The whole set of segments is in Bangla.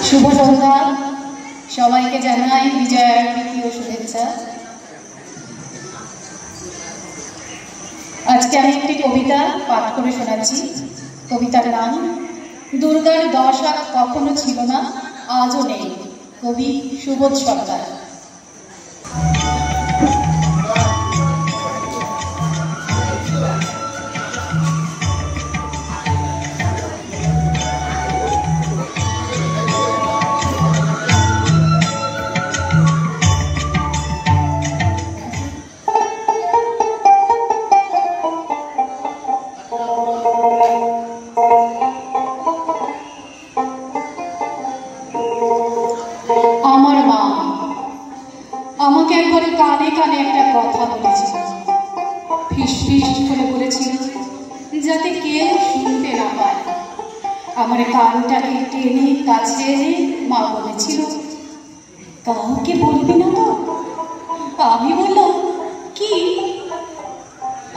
শুভ সন্ধ্যা, সবাইকে জানাই বিজয়ার প্রীতি ও শুভেচ্ছা। আজকে আমি একটি কবিতা পাঠ করে শোনাচ্ছি। কবিতার নাম দুর্গার 10 হাত কখনো ছিল না, আজও নেই। কবি সুবোধ সরকার। আমার মা আমাকে একবার কানে কানে একটা কথা বলেছিল, ফিস ফিস করে বলেছিল, যাতে কেউ শুনতে না পায়। আমার কানটাকে টেনে কাছে এনে মা বলেছিল, কাউকে বলবি না তো? আমি বললাম, কি?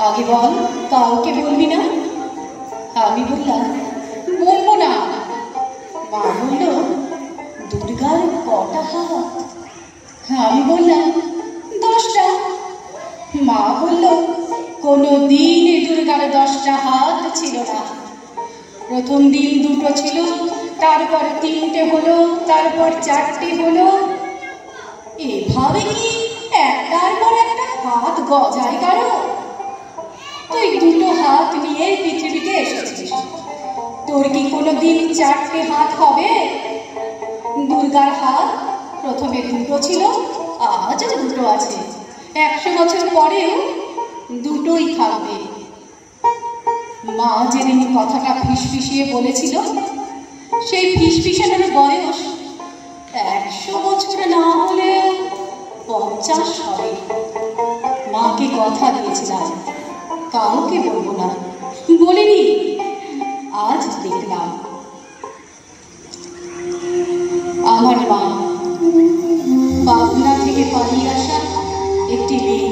আগে বল, কাউকে বলবি না? আমি বললাম, বলবো না। মা বলল, দুর্গার কটা হাত? আমি বললাম, 10টা। মা বলল, কোনো দিন দুর্গার 10টা হাত ছিল না। প্রথম দিন 2টো ছিল, তারপর 3টে হলো, তারপর 4টে হলো। এভাবে কি একটার পর একটা হাত গজায় কারো? তুই 2টো হাত নিয়ে পৃথিবীতে এসেছিস, তোর কি কোনো দিন 4টে হাত হবে? দুর্গার হাত প্রথমে 2টো ছিল, আজও 2টো আছে। 100 বছর পরেও 2টোই থাকবে। মা যেদিন কথাটা ফিসফিসিয়ে বলেছিল, সেই ফিসফিসানোর বয়স 100 বছর না হলে 50 হবে। মাকে কথা দিয়েছিলাম, কাউকে বলবো না। বলিনি, আজ দেখলাম। আমার মা পাবনা থেকে পালিয়ে আসা একটি মেয়ে,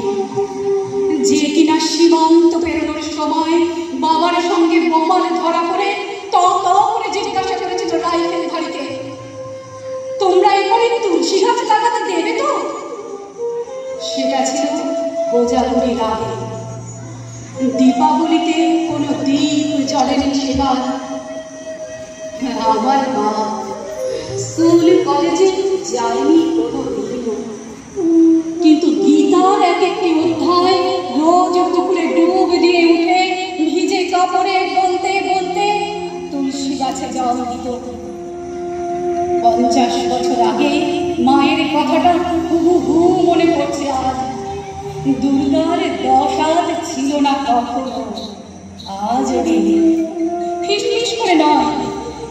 যে কিনা সীমান্ত পেরোনোর সময় বাবার সঙ্গে বোমার ধরা পড়ে করে জিজ্ঞাসা করেছিল রাইফেল ধারীকে, তোমরা এখানে তুলসী গাছ লাগাতে দেবে তো? সেটা ছিল কোজাগরীর আগে। দীপাবলিতে কোনো দ্বীপ জ্বলেনি সেবার। আমার মা স্কুল কলেজে যায়নি কোনোদিনও, কিন্তু গীতার এক একটি অধ্যায় রোজ পুকুরে ডুব দিয়ে উঠে ভিজে কাপড়ে বলতে বলতে তুলসী গাছে জল দিত। 50 বছর আগে মায়ের কথাটা হুবহু মনে পড়ছে আজ। দুর্গার 10 হাত ছিল না কখনো, আজও নেই। ফিস করে নয়,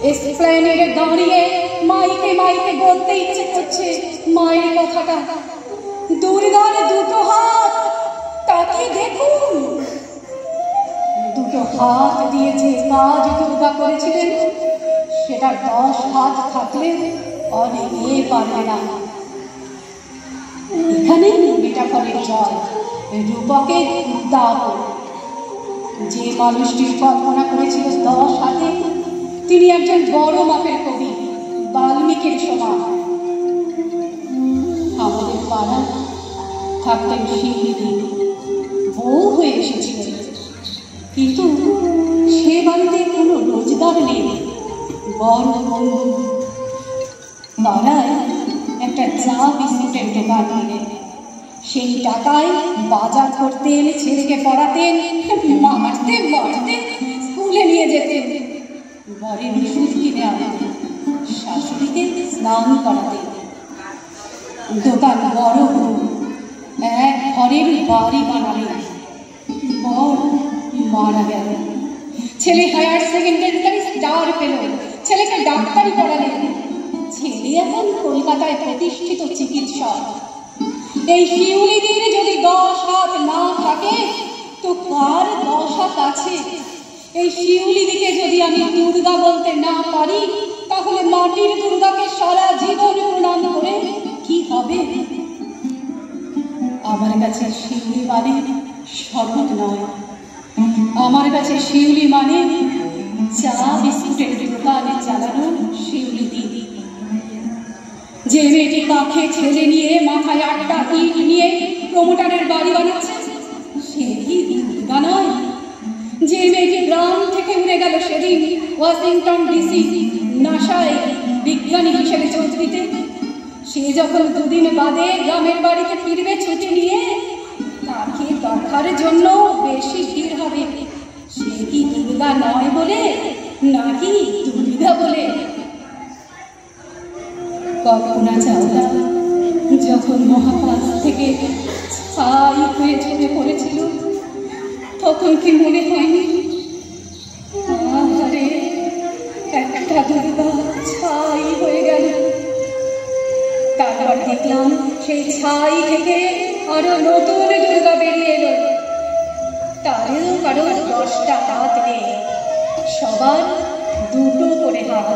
এসপ্ল্যানেডে দাঁড়িয়ে মাইকে মাইকে বলতে ইচ্ছে করছে মায়ের কথাটা। দুর্গার 2টো হাত, তাকে দেখুন। 2টো হাত দিয়ে যে কাজ দুর্গা করেছিলেন, সেটা 10 হাত থাকলে অনেকে পারবে না। এখানে মেটাফরের জয়, রূপকের উদ্যাপ। যে মানুষটির কল্পনা করেছিল 10 হাতে, তিনি একজন বড় মাপের কবি, বাল্মীকির সমান। আমাদের পাড়া থাকতেন শিল্পী, বউ হয়ে এসেছিলেন, কিন্তু সে বাড়িতে কোনো রোজগার নেই। বড় বন্ধু পাড়ায় একটা চা বিস্কুটের দোকান নিলেন। সেই টাকায় বাজার করতেন, ছেলেকে পড়াতেন, মারতে মারতে স্কুলে নিয়ে যেতেন। বরের ওষুধ কিনে আনতেন, শাশুড়িকে স্নান করাতেন। দোকান বড় এক ঘরের বাড়ি বানালেন। বর মারা গেল, ছেলে হায়ার সেকেন্ডারি স্টার পেল, ছেলেকে ডাক্তারি পড়ালেন। ছেলে এখন কলকাতায় প্রতিষ্ঠিত চিকিৎসক। এই শিউলিদির যদি 10 হাত না থাকে, তো কার 10 হাত আছে? এই শিউলিদিকে যদি আমি দুর্গা বলতে না পারি, তাহলে মাটির দুর্গাকে সারা জীবন প্রণাম করে কি হবে? আমার কাছে শিউলি মানে স্বর্ণ নয়, আমার কাছে শিউলি মানে চা বিস্কুটের দোকানে চালানো শিউলি দিদি। যে মেয়েটি কাঁখে ছেলে নিয়ে মাথায় 8টা ইট নিয়ে প্রমোটারের বাড়ি বানাচ্ছে সে কি দুর্গা নয়? যে মেয়েটি গ্রাম থেকে উড়ে গেল সেদিন ওয়াশিংটন ডিসি নাসায় বিজ্ঞানী হিসেবে যোগ দিতে, সে যখন 2 দিন বাদে গ্রামের বাড়িতে ফিরবে ছুটি নিয়ে, তাকে দেখার জন্য বেশি ভিড় হবে। সে কি দুর্গা নয় বলে নাকি দুর্গা বলে? কল্পনা চাওলা যখন মহাকাশ থেকে ছাই হয়ে ঝরে পড়েছিল, তখন কি মনে হয়নি আরে একটা দুর্গা ছাই হয়ে গেল? তারপর দেখলাম সেই ছাই থেকে আরো নতুন দুর্গা বেরিয়ে এলো। তারও কারো 10টা হাত নেই, সবার 2টো করে হাত।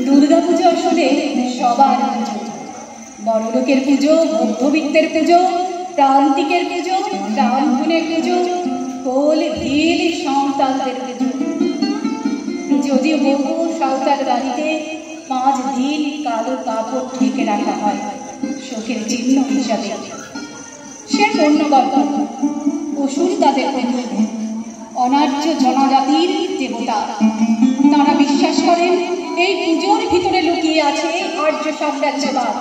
দুর্গা পুজো আসলে সবার পুজো, বড় লোকের পুজো, মধ্যবিত্তের পুজো, প্রান্তিকের পুজো, ব্রাহ্মণের পুজো, কোল দিল সাঁওতালদের পুজো। যদিও বহু সাঁওতাল বাড়িতে 5 দিন কালো কাপড় ঢেকে রাখা হয় শোকের চিহ্ন হিসাবে, সে অন্য গল্প। অসুর তাদের বন্ধু, অনার্য জনজাতির দেবতা। তারা বিশ্বাস করেন এই পুজোর ভিতরে লুকিয়ে আছে আর্য সাম্রাজ্যবাদ।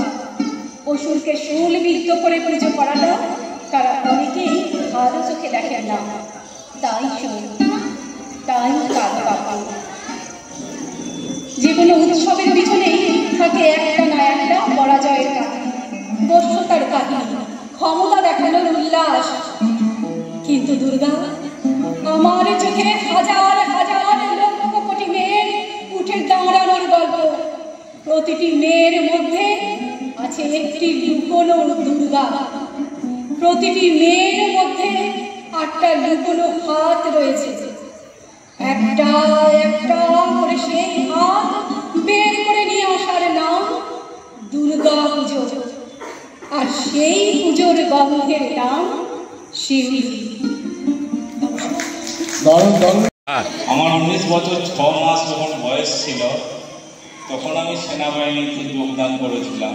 অসুরকে শুলবিদ্ধ করে পুজো করাটা তারা অনেকেই ভালো চোখে দেখেন না, তাই শুন, তাই কালো কাপড়। যে কোনো উৎসবের পিছনেই থাকে একটা না একটা পরাজয়ের কাহিনী, দস্যুতার কাহিনী, ক্ষমতা দেখানোর উল্লাস। কিন্তু দুর্গা আমার চোখে হাজার হাজার লক্ষ কোটি মেয়ের উঠে দাঁড়ানোর গল্প। প্রতিটি মেয়ের মধ্যে আছে একটি লুকোনো দুর্গা, প্রতিটি মেয়ের মধ্যে 8টা লুকোনো হাত রয়েছে। একটা একটা করে সেই হাত বের করে নিয়ে আসার নাম দুর্গা পুজো, আর সেই পুজোর গন্ধের নাম শিউলি। আমার 19 বছর 6 মাস যখন বয়স ছিল, তখন আমি সেনাবাহিনীতে যোগদান করেছিলাম।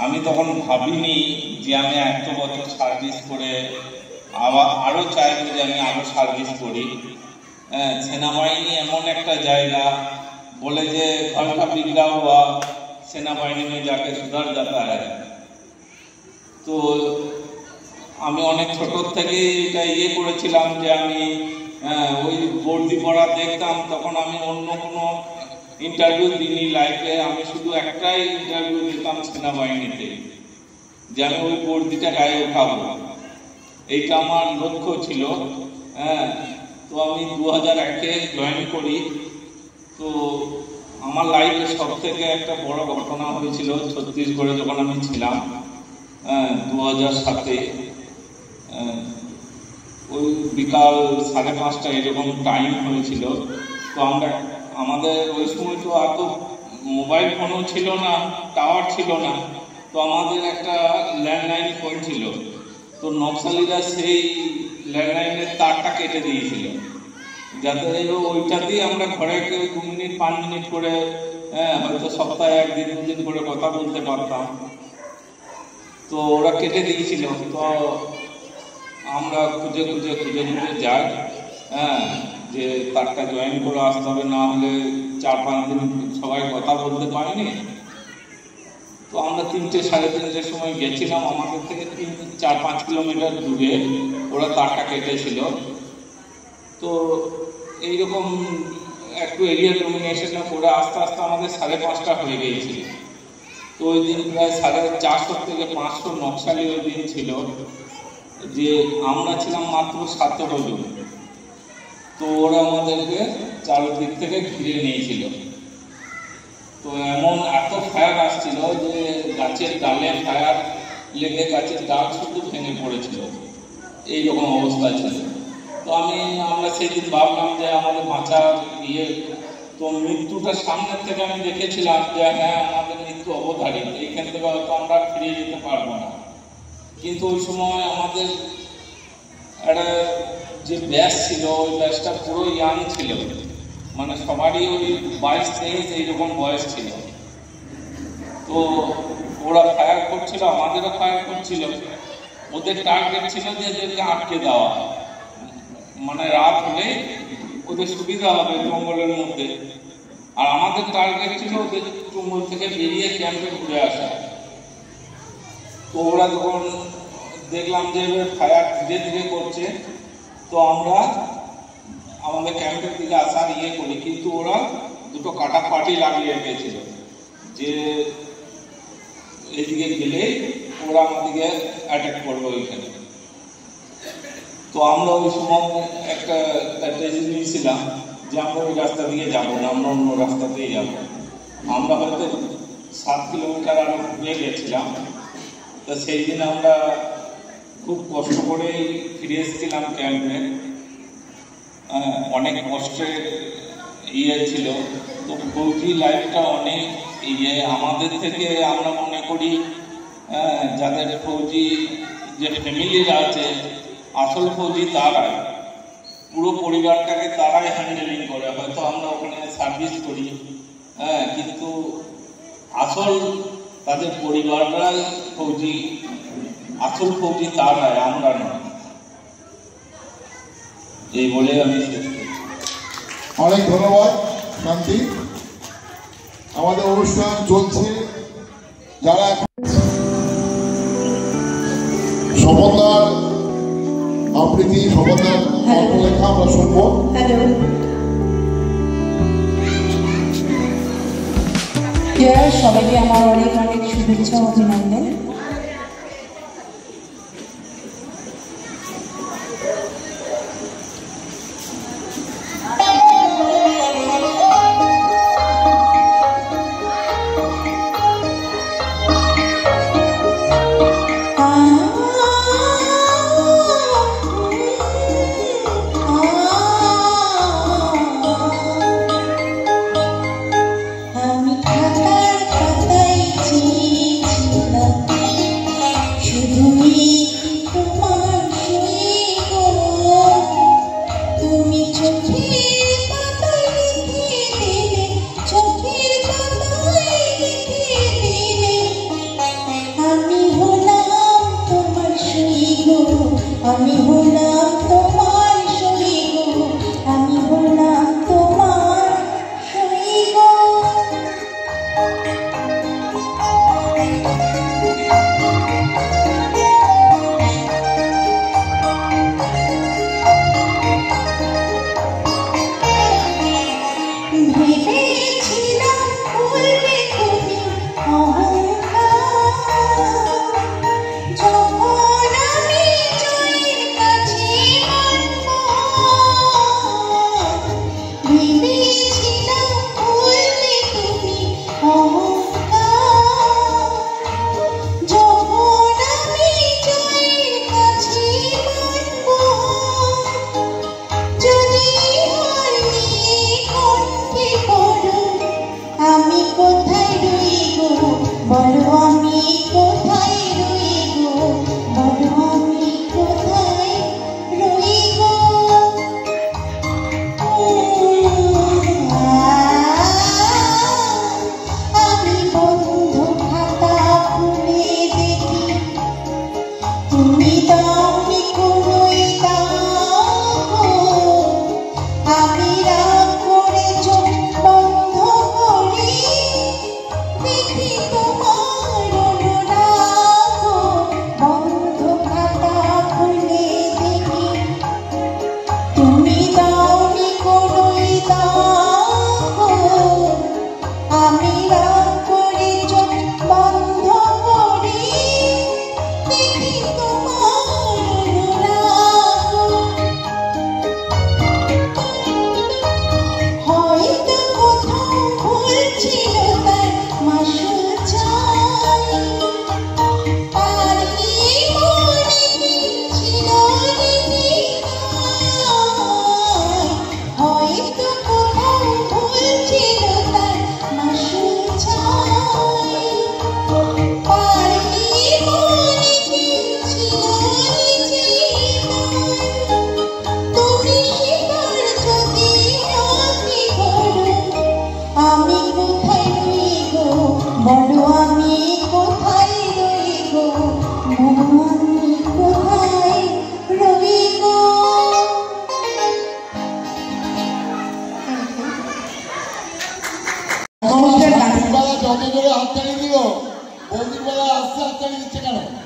আমি তখন ভাবিনি যে আমি এত বছর সার্ভিস করে আরও চাইব যে আমি আরও সার্ভিস করি। সেনাবাহিনী এমন একটা জায়গা বলে যে ঘরকা বিগড়া হুয়া সেনাবাহিনী में जाके सुधर जाता है। তো আমি অনেক ছোট থেকে এটা করেছিলাম যে আমি ওই বর্দি পড়া দেখতাম, তখন আমি অন্য কোনো ইন্টারভিউ দিইনি লাইফে। আমি শুধু একটাই ইন্টারভিউ দিতাম সেনাবাহিনীতে, যে আমি ওই বর্দিটা গায়ে উঠাবো, এইটা আমার লক্ষ্য ছিল। তো আমি 2001-এ জয়েন করি। তো আমার লাইফে সব থেকে একটা বড় ঘটনা হয়েছিল ছত্তিশগড়ে যখন আমি ছিলাম 2007-এ। ওই বিকাল 5:30 এরকম টাইম হয়েছিল। তো আমাদের ওই সময় তো এত মোবাইল ফোনও ছিল না, টাওয়ার ছিল না। তো আমাদের একটা ল্যান্ডলাইন ফোন ছিল। তো নকশালিরা সেই ল্যান্ডলাইনের তারটা কেটে দিয়েছিল, যাতে ওইটাতেই আমরা ঘরে 2 মিনিট 5 মিনিট করে হয়তো সপ্তাহে 1 দিন 2 দিন করে কথা বলতে পারতাম। তো ওরা কেটে দিয়েছিল। তো আমরা খুঁজে যাই যে তারটা জয়েন করে আসতে হবে, না হলে 4-5 দিন সবাই কথা বলতে পারেনি। তো আমরা 3টে 3:30-এর সময় গেছিলাম। আমাদের থেকে 4-5 কিলোমিটার দূরে ওরা তারটা কেটেছিল। তো এইরকম একটু এরিয়া ডমিনেশনে করে আস্তে আস্তে আমাদের 5:30 হয়ে গিয়েছিল। তো ওই দিন প্রায় 450 থেকে 500 নকশালি ওই দিন ছিল, যে আমরা ছিলাম মাত্র 17 জন। তো ওরা আমাদেরকে চারদিক থেকে ঘিরে নিয়েছিল। তো এমন এত ফায়ার আসছিল যে গাছের ডালে ফায়ার লেগে গাছের ডাল শুধু ভেঙে পড়েছিল, এইরকম অবস্থা ছিল। তো আমরা সেদিন ভাবলাম যে আমাদের বাঁচার তো মৃত্যুটা সামনের থেকে আমি দেখেছিলাম যে হ্যাঁ আমাদের মৃত্যু অবধারিত, এইখান থেকে হয়তো আমরা ফিরে যেতে পারবো না। কিন্তু ওই সময় আমাদের একটা যে ব্যাচ ছিল, ওই ব্যাচটা পুরো ইয়াং ছিল। মানে সবারই ওই 22-23 এইরকম বয়স ছিল। তো ওরা ফায়ার করছিল, আমাদেরও ফায়ার করছিল। ওদের টার্গেট ছিল যে এদেরকে আটকে দেওয়া, মানে রাত হলে ওদের সুবিধা হবে জঙ্গলের মধ্যে। আর আমাদের টার্গেট ছিল ওদের জঙ্গল থেকে বেরিয়ে ক্যাম্পে ঘুরে আসা। তো ওরা যখন দেখলাম যে ফায়ার ধীরে ধীরে করছে, তো আমরা আমাদের ক্যাম্পের দিকে আসার করি, কিন্তু ওরা দুটো কাটাকাটি লাগিয়ে রেখেছিল যে এদিকে গেলে ওরা আমাদেরকে অ্যাটাক করবে ওইখানে। তো আমরা ওই সময় একটা ডিসিশন নিয়েছিলাম যে আমরা ওই রাস্তা দিয়ে যাবো না, আমরা অন্য রাস্তাতেই যাব। আমরা হয়তো 7 কিলোমিটার আরো ঘুরে গেছিলাম। তো সেই দিন আমরা খুব কষ্ট করে ফিরে এসেছিলাম ক্যাম্পে, অনেক কষ্টের ছিল। তো ফৌজি লাইফটা অনেক আমাদের থেকে আমরা মনে করি যাদের ফৌজি যে ফ্যামিলিরা আছে, আসল ফৌজি তারাই, পুরো পরিবারটাকে তারাই হ্যান্ডেলিং করে। হয়তো আমরা ওখানে সার্ভিস করি, কিন্তু আসল তাদের পরিবাররা ফৌজি, আসল ফৌজি তারাই, আমরা নয়। এই বলে আমি অনেক ধন্যবাদ শান্তি। আমাদের অনুষ্ঠান চলছে, যারা শপথদার আবৃত্তি, শপথদার লেখা আমরা শুনবো। সবাইকে আমার অনেক অনেক শুভেচ্ছা ও অভিনন্দন। আমি হলাম তোমার সই গো, আমি হলাম তোমার সই গো। ভেবেছিলাম ভুলবে তুমি তোমার বলো আমি কোথায় রই গো, বলো আমি কোথায় রই গো। যত জোরে হাততালি দিল, বৌদির বেলা আসছে হাততালি দিচ্ছে কেন? না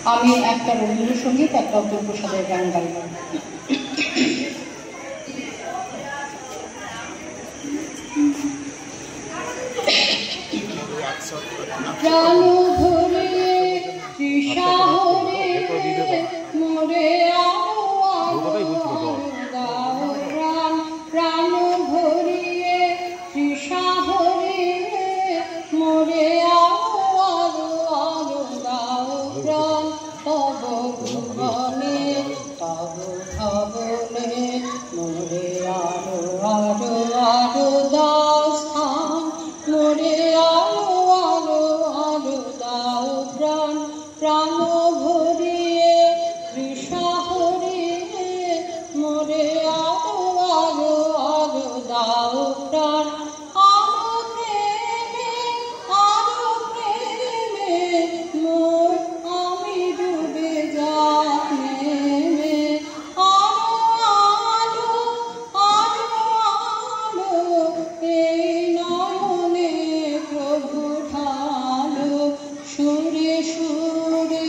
আমি একটা রবীন্দ্রসঙ্গীত, একটা অতুল প্রসাদের গান গাইব। প্রাণ ভরে তৃষা হরে মোরে প্রাণ প্রাণ ভরিয়ে তৃষা হরে মোরে আরো দাও প্রাণ তব ভুবনে তব ভবনে মোরে আরো দাও স্থান মোরে আরো দাও প্রাণ প্রাণ ভরিয়ে তৃষা হরিয়ে মোরে আরো দাও প্রাণ আরো প্রেমে মোর আমি ডুবে যাই আলো এই নয়নে প্রভু ঢালো সুরে সুরে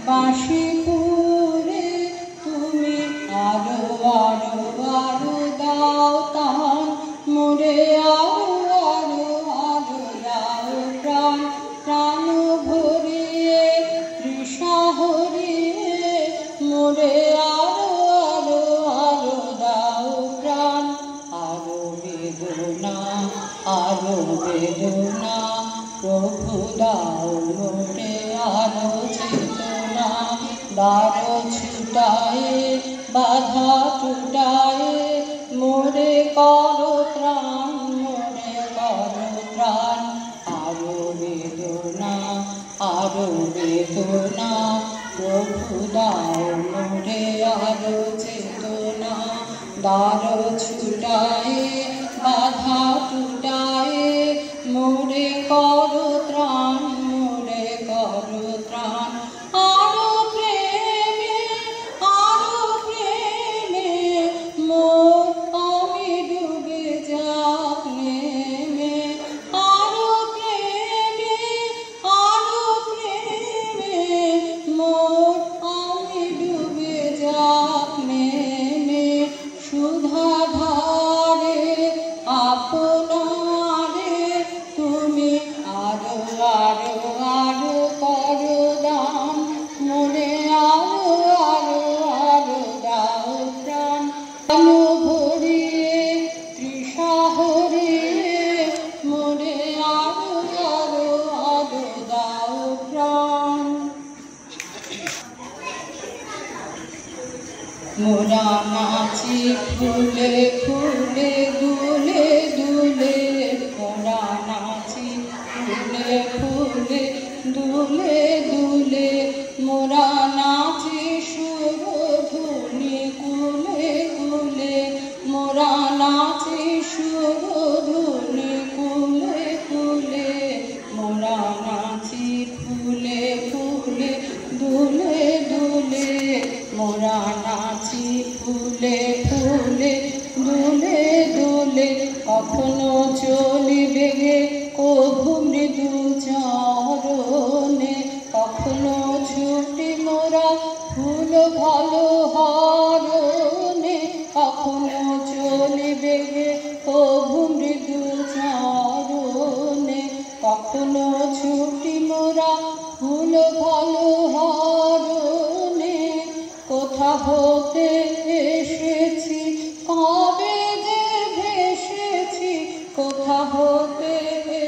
বাঁশি পুরে তুমি আরো দাও তান মোরে আরো দাও প্রাণ প্রাণ ভরিয়ে তৃষা হরিয়ে মোরে আরো দাও প্রাণ আরো বেদনা প্রভু দাও মোরে আরো চেতনা দ্বার ছুটায়ে বাধা টুটায়ে মোরে করো ত্রাণ আরো বেদনা প্রভু দাও মোরে আরো চেতনা দ্বার ছুটায়ে বাধা টুটায়ে মোরে করো ত্রাণ আরো প্রেমে মোর আমি ডুবে যাই আরো প্রেমে মোর আমি ডুবে যাই সুধা ধারে আপনারে তুমি আরো করো দান মোরে আরো দাও প্রাণ ভরিয়ে তৃষা হরিয়ে মোরে আরো দাও প্রাণ মোরা নাচি ফুলে ফুলে দুলে মোরা নাচি ফুলে ফুলে দুলে মোরা নাচি সুরধুনি কুলে মোরা নাচি সুরধুনি কুলে মোরা নাচি ফুলে ফুলে দুলে মোরা নাচি ফুলে ফুলে দুলে কখনো চলিবে গে কভু মৃদু চরণে কখনো ছুটি মোরা ফুল ভালো হরণে কখনো চলিবে গে কভু মৃদু চরণে কখনো ছুটি মোরা ফুল ভালো হরণে কোথা হতে এসেছি কবে যে ভেসেছি কোথা হতে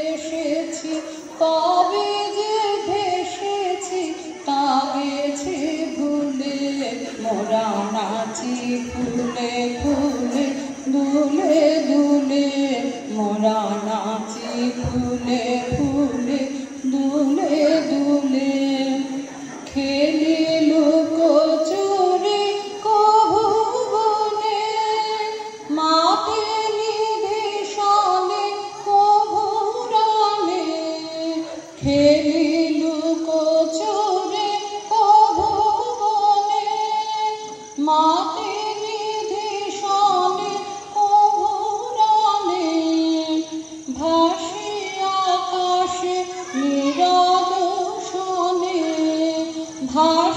এসেছি কবে যে ভেসেছি তা গেছে ভুলে মোরা নাচি ফুলে ফুলে দুলে মোরা নাচি ফুলে ফুলে দুলে খেলি লুকোচুরি কভু বনে মাতে নিদেশালে কভু রানে খেলি লুকোচুরি কভু বনে মাতে নিদেশালে কভু রানে ভাসি আকাশে নিরাদর্শনে ভাই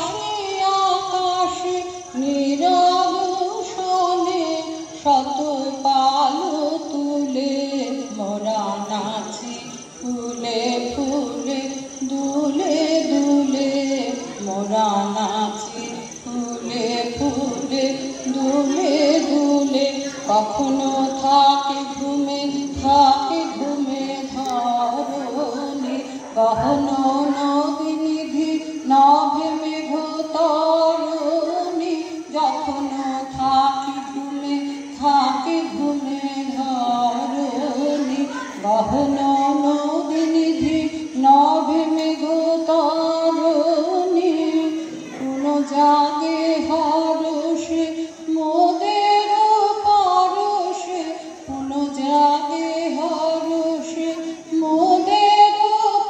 গহন নদী নিধি নভে মেঘ তরুণী, যখন থাকি ঘুমে ধরণী। গহন নদী নিধি নভে মেঘ তরুণী, কোন জাগে হরষে মোদের পরশে, কোন জাগে হরষে মোদের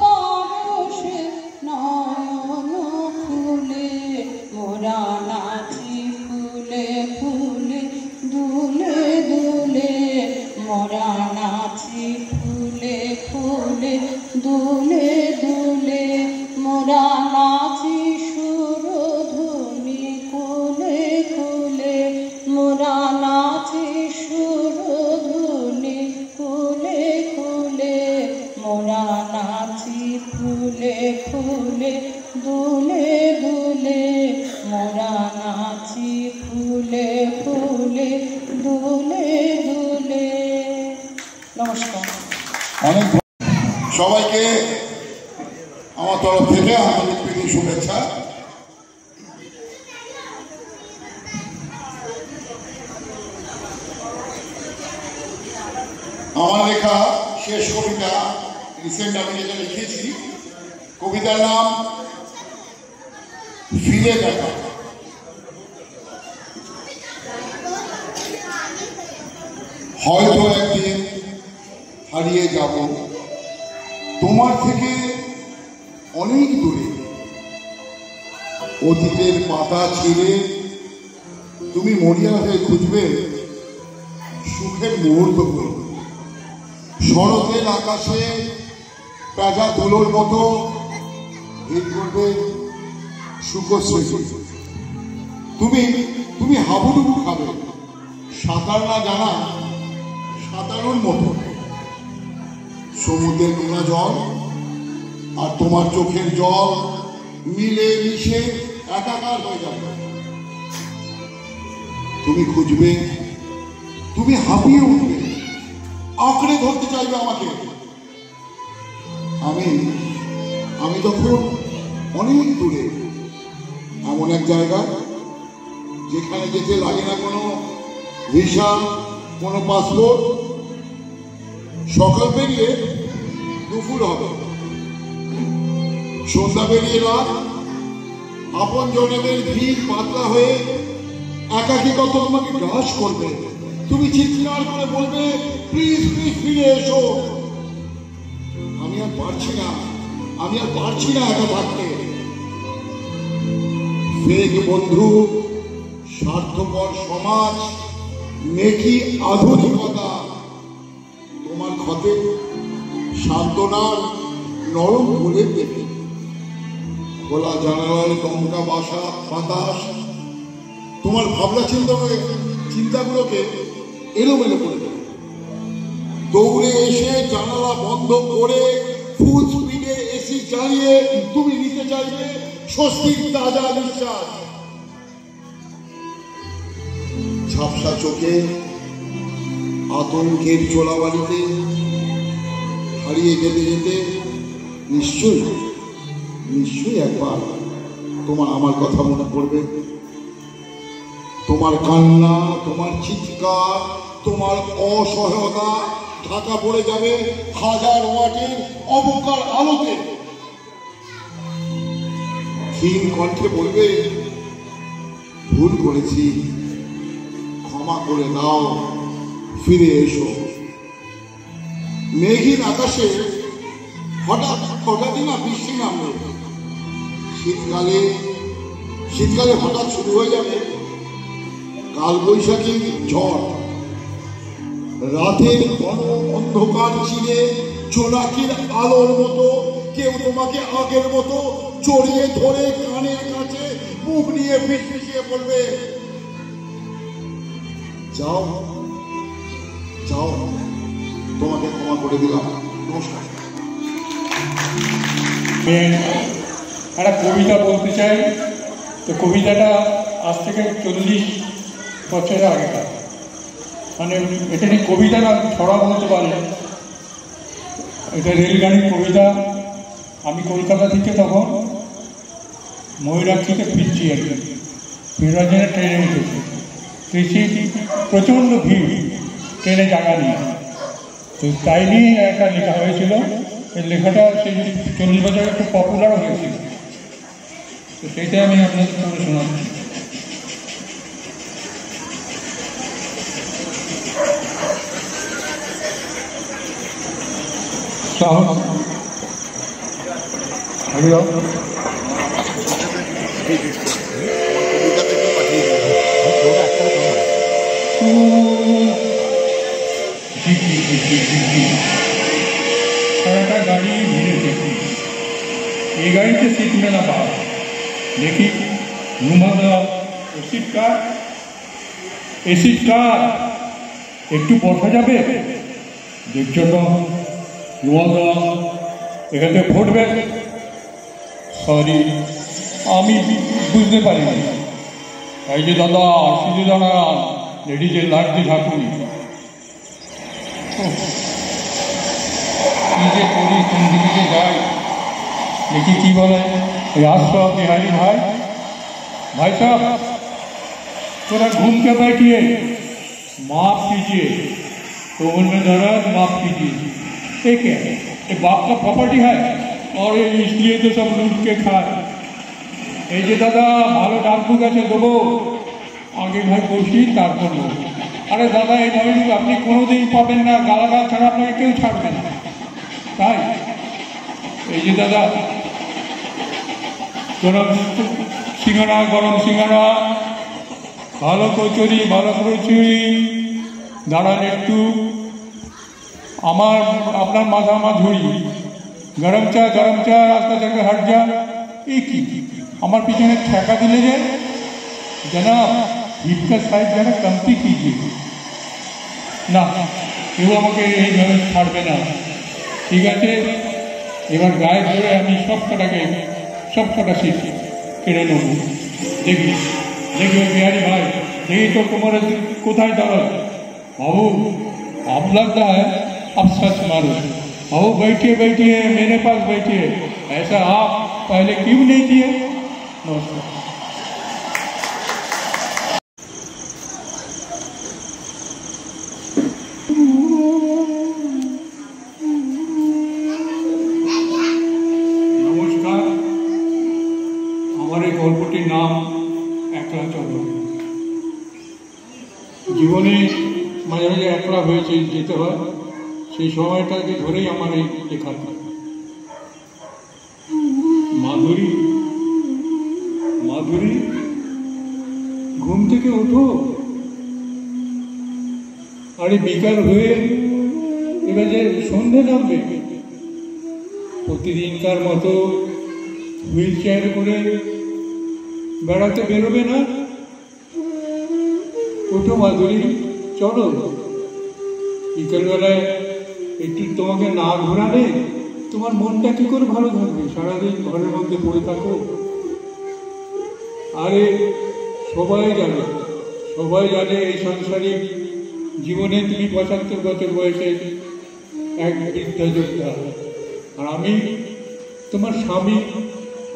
পরশে। নয়ন খুলে মোরা নাচি ফুলে ফুলে দুলে দুলে, মোরা নাচি ফুলে ফুলে দুলে দুলে, মোরা নাচি সুরধুনি কুলে কুলে, মোরা নাচি সুরধুনি কুলে কুলে, মোরা নাচি ফুলে ফুলে দুলে দুলে, মোরা নাচি ফুলে ফুলে দুলে দুলে। নমস্কার। অনেক সবাইকে আমার তরফ থেকে আন্তরিক প্রীতি শুভেচ্ছা। আমার লেখা শেষ কবিতা রিসেন্ট আমি যেটা লিখেছি, কবিতার নাম ফিরে দেখা। হয়তো একদিন হারিয়ে যাব তোমার থেকে অনেক দূরে, অতীতের পাতা ছিঁড়ে তুমি মরিয়া হয়ে খুঁজবে সুখের মুহূর্তগুলো। শরতের আকাশে পেঁজা ধুলোর মতো ভিড় করবে সুখস্মৃতি। তুমি হাবুডুবু খাবে, সাঁতার না জানা সাঁতারুর মতো। সমুদ্রের নোনা জল আর তোমার চোখের জল মিলে মিশে একাকার হয়ে যাবে। তুমি খুঁজবে, তুমি হাঁপিয়ে উঠবে, আঁকড়ে ধরতে চাইবে আমাকে। আমি তখন অনেক দূরে, এমন এক জায়গা যেখানে যেতে লাগে না কোনো ভিসা, কোনো পাসপোর্ট। সকাল পেরিয়ে দুপুর হবে, সন্ধ্যা পেরিয়ে রাত। আপন জনের ভিড় পাতলা হয়ে একাকিত্ব তোমাকে গ্রাস করবে। তুমি চিৎকার করে বলবে, প্লিজ প্লিজ ফিরে এসো। আমি আর পারছি না একা থাকতে। ফেক বন্ধু, স্বার্থপর সমাজ, মেকি আধুনিকতা তোমার ক্ষতে সান্ত্বনার নরম ফুলের দেবে। খোলা জানালায় দমকা বাতাস তোমার ভাবনা চিন্তাগুলোকে এলোমেলো করে দেবে। দৌড়ে এসে জানালা বন্ধ করে ফুল স্পিডে এসি চালিয়ে তুমি নিতে চাইবে স্বস্তির তাজা নিঃশ্বাস। ঝাপসা চোখে আতঙ্কের চোলাবাড়িতে হারিয়ে যেতে যেতে নিশ্চয়ই একবার তোমার আমার কথা মনে পড়বে। তোমার কান্না, তোমার চিৎকার, তোমার অসহায়তা ঢাকা পড়ে যাবে হাজার ওয়াটের অবকার আলোতে। ক্ষীণ কণ্ঠে বলবে, ভুল করেছি, ক্ষমা করে দাও, ফিরে এসো। মেঘহীন আকাশে হঠাৎই না বৃষ্টি নামবে। শীতকালে হঠাৎ শুরু হয়ে যাবে কালবৈশাখী ঝড়। রাতের ঘন অন্ধকার চিরে জোনাকির আলোর মতো কেউ তোমাকে আগের মতো জড়িয়ে ধরে কানের কাছে মুখ নিয়ে ফিসফিসিয়ে বলবে, যাও যাও, তোমাকে ক্ষমা করে দিলাম, নমস্কার। একটা কবিতা বলতে চাই। তো কবিতাটা আজ থেকে 40 বছরের আগেকার, মানে এটা নিয়ে কবিতা না ছড়া বলতে পারে। এটা রেলগাড়ির কবিতা। আমি কলকাতা থেকে তখন ময়ূরাক্ষীতে ফিরছি আর কি, ফিরবার জন্য ট্রেনে উঠেছি। ফিরছি, প্রচণ্ড ভিড়, ট্রেনে জায়গা নেই। তো তাই নিয়ে একটা লেখা হয়েছিল, এই লেখাটা সেই 40 বছর একটু পপুলারও হয়েছিল। তো সেইটাই আমি আপনাদের পড়ে শোনাচ্ছি। সারাটা গাড়ি ভিড়ে দেখি, এই গাড়িতে সিট মেলা পাওয়া, দেখি নুমাদা সিট কার, এ সিট কার, একটু বসা যাবে? দেখছো তো নুমাদা এখান থেকে ফুটবে। সরি, আমি বুঝতে পারিনি। এই যে দাদা, শুধু দাঁড়া, লেডিজের লাগছে ঠাকুরি। কি যে করি, কোন দিকে যাই, দেখি কি বলে। रास्ता बिहारी भाई, भाई साहब थोड़ा घूम के बैठिए, माफ कीजिए। तो उनमें दर्द माफ कीजिए। ठीक है, ये बाप का प्रॉपर्टी है और ये इसलिए तो सब लूट के खाए। এই যে দাদা ভালো ডাকবুক আছে দেবো, আগে ভাই বসি তারপর দেবো। আরে দাদা এই ডাকবুক আপনি কোনোদিন পাবেন না, গালাগাল ছাড়া আপনাকে কেউ ছাড়বে না। তাই এই যে দাদা গরম সিঙ্গারা, গরম সিঙ্গারা, ভালো কচুরি, ভালো কচুরি, দাঁড়ান একটু, আপনার মাথা আমার ঝুড়ি, গরম চা, রাস্তা থেকে হাট যা। এই কি আমার পিছনে ঠেকা দিলে যে জনাব, হিপকা সাইজ যেন কমতি कीजिए না, কেউ আমাকে এইভাবে ছাড়বে না। ঠিক আছে, এবার গায়ে ধরে আমি সব কটা সিট কেড়ে নেব। দেখি बिहारी भाई, देखी तो तुम्हारे कोথায় दर्द? बाबू आप लगता है अब सच मारो। बाबू बैठिए मेरे पास बैठिए, ऐसा आप पहले क्यों नहीं किए? नमस्कार। গল্পটির নাম একলা চলো। জীবনে মাঝে মাঝে একলা হয়েছে, যেতে হয়, সেই সময়টাকে ধরেই আমার এই লেখাটা। মাধুরী ঘুম থেকে ওঠো, আরে বিকাল হয়ে এবার যে সন্ধে নামবে, প্রতিদিনকার মতো হুইল চেয়ারে করে বেড়াতে বেরোবে না? ওঠো মাধুরী, চলো। বিকেলবেলায় একটু তোমাকে না ঘোরালে তোমার মনটা কি করে ভালো থাকবে? সারাদিন ঘরের মধ্যে পড়ে থাকো। আরে সবাই জানে এই সাংসারিক জীবনে তুমি 75 বছর বয়সে এক বৃদ্ধা যোদ্ধা, আর আমি তোমার স্বামী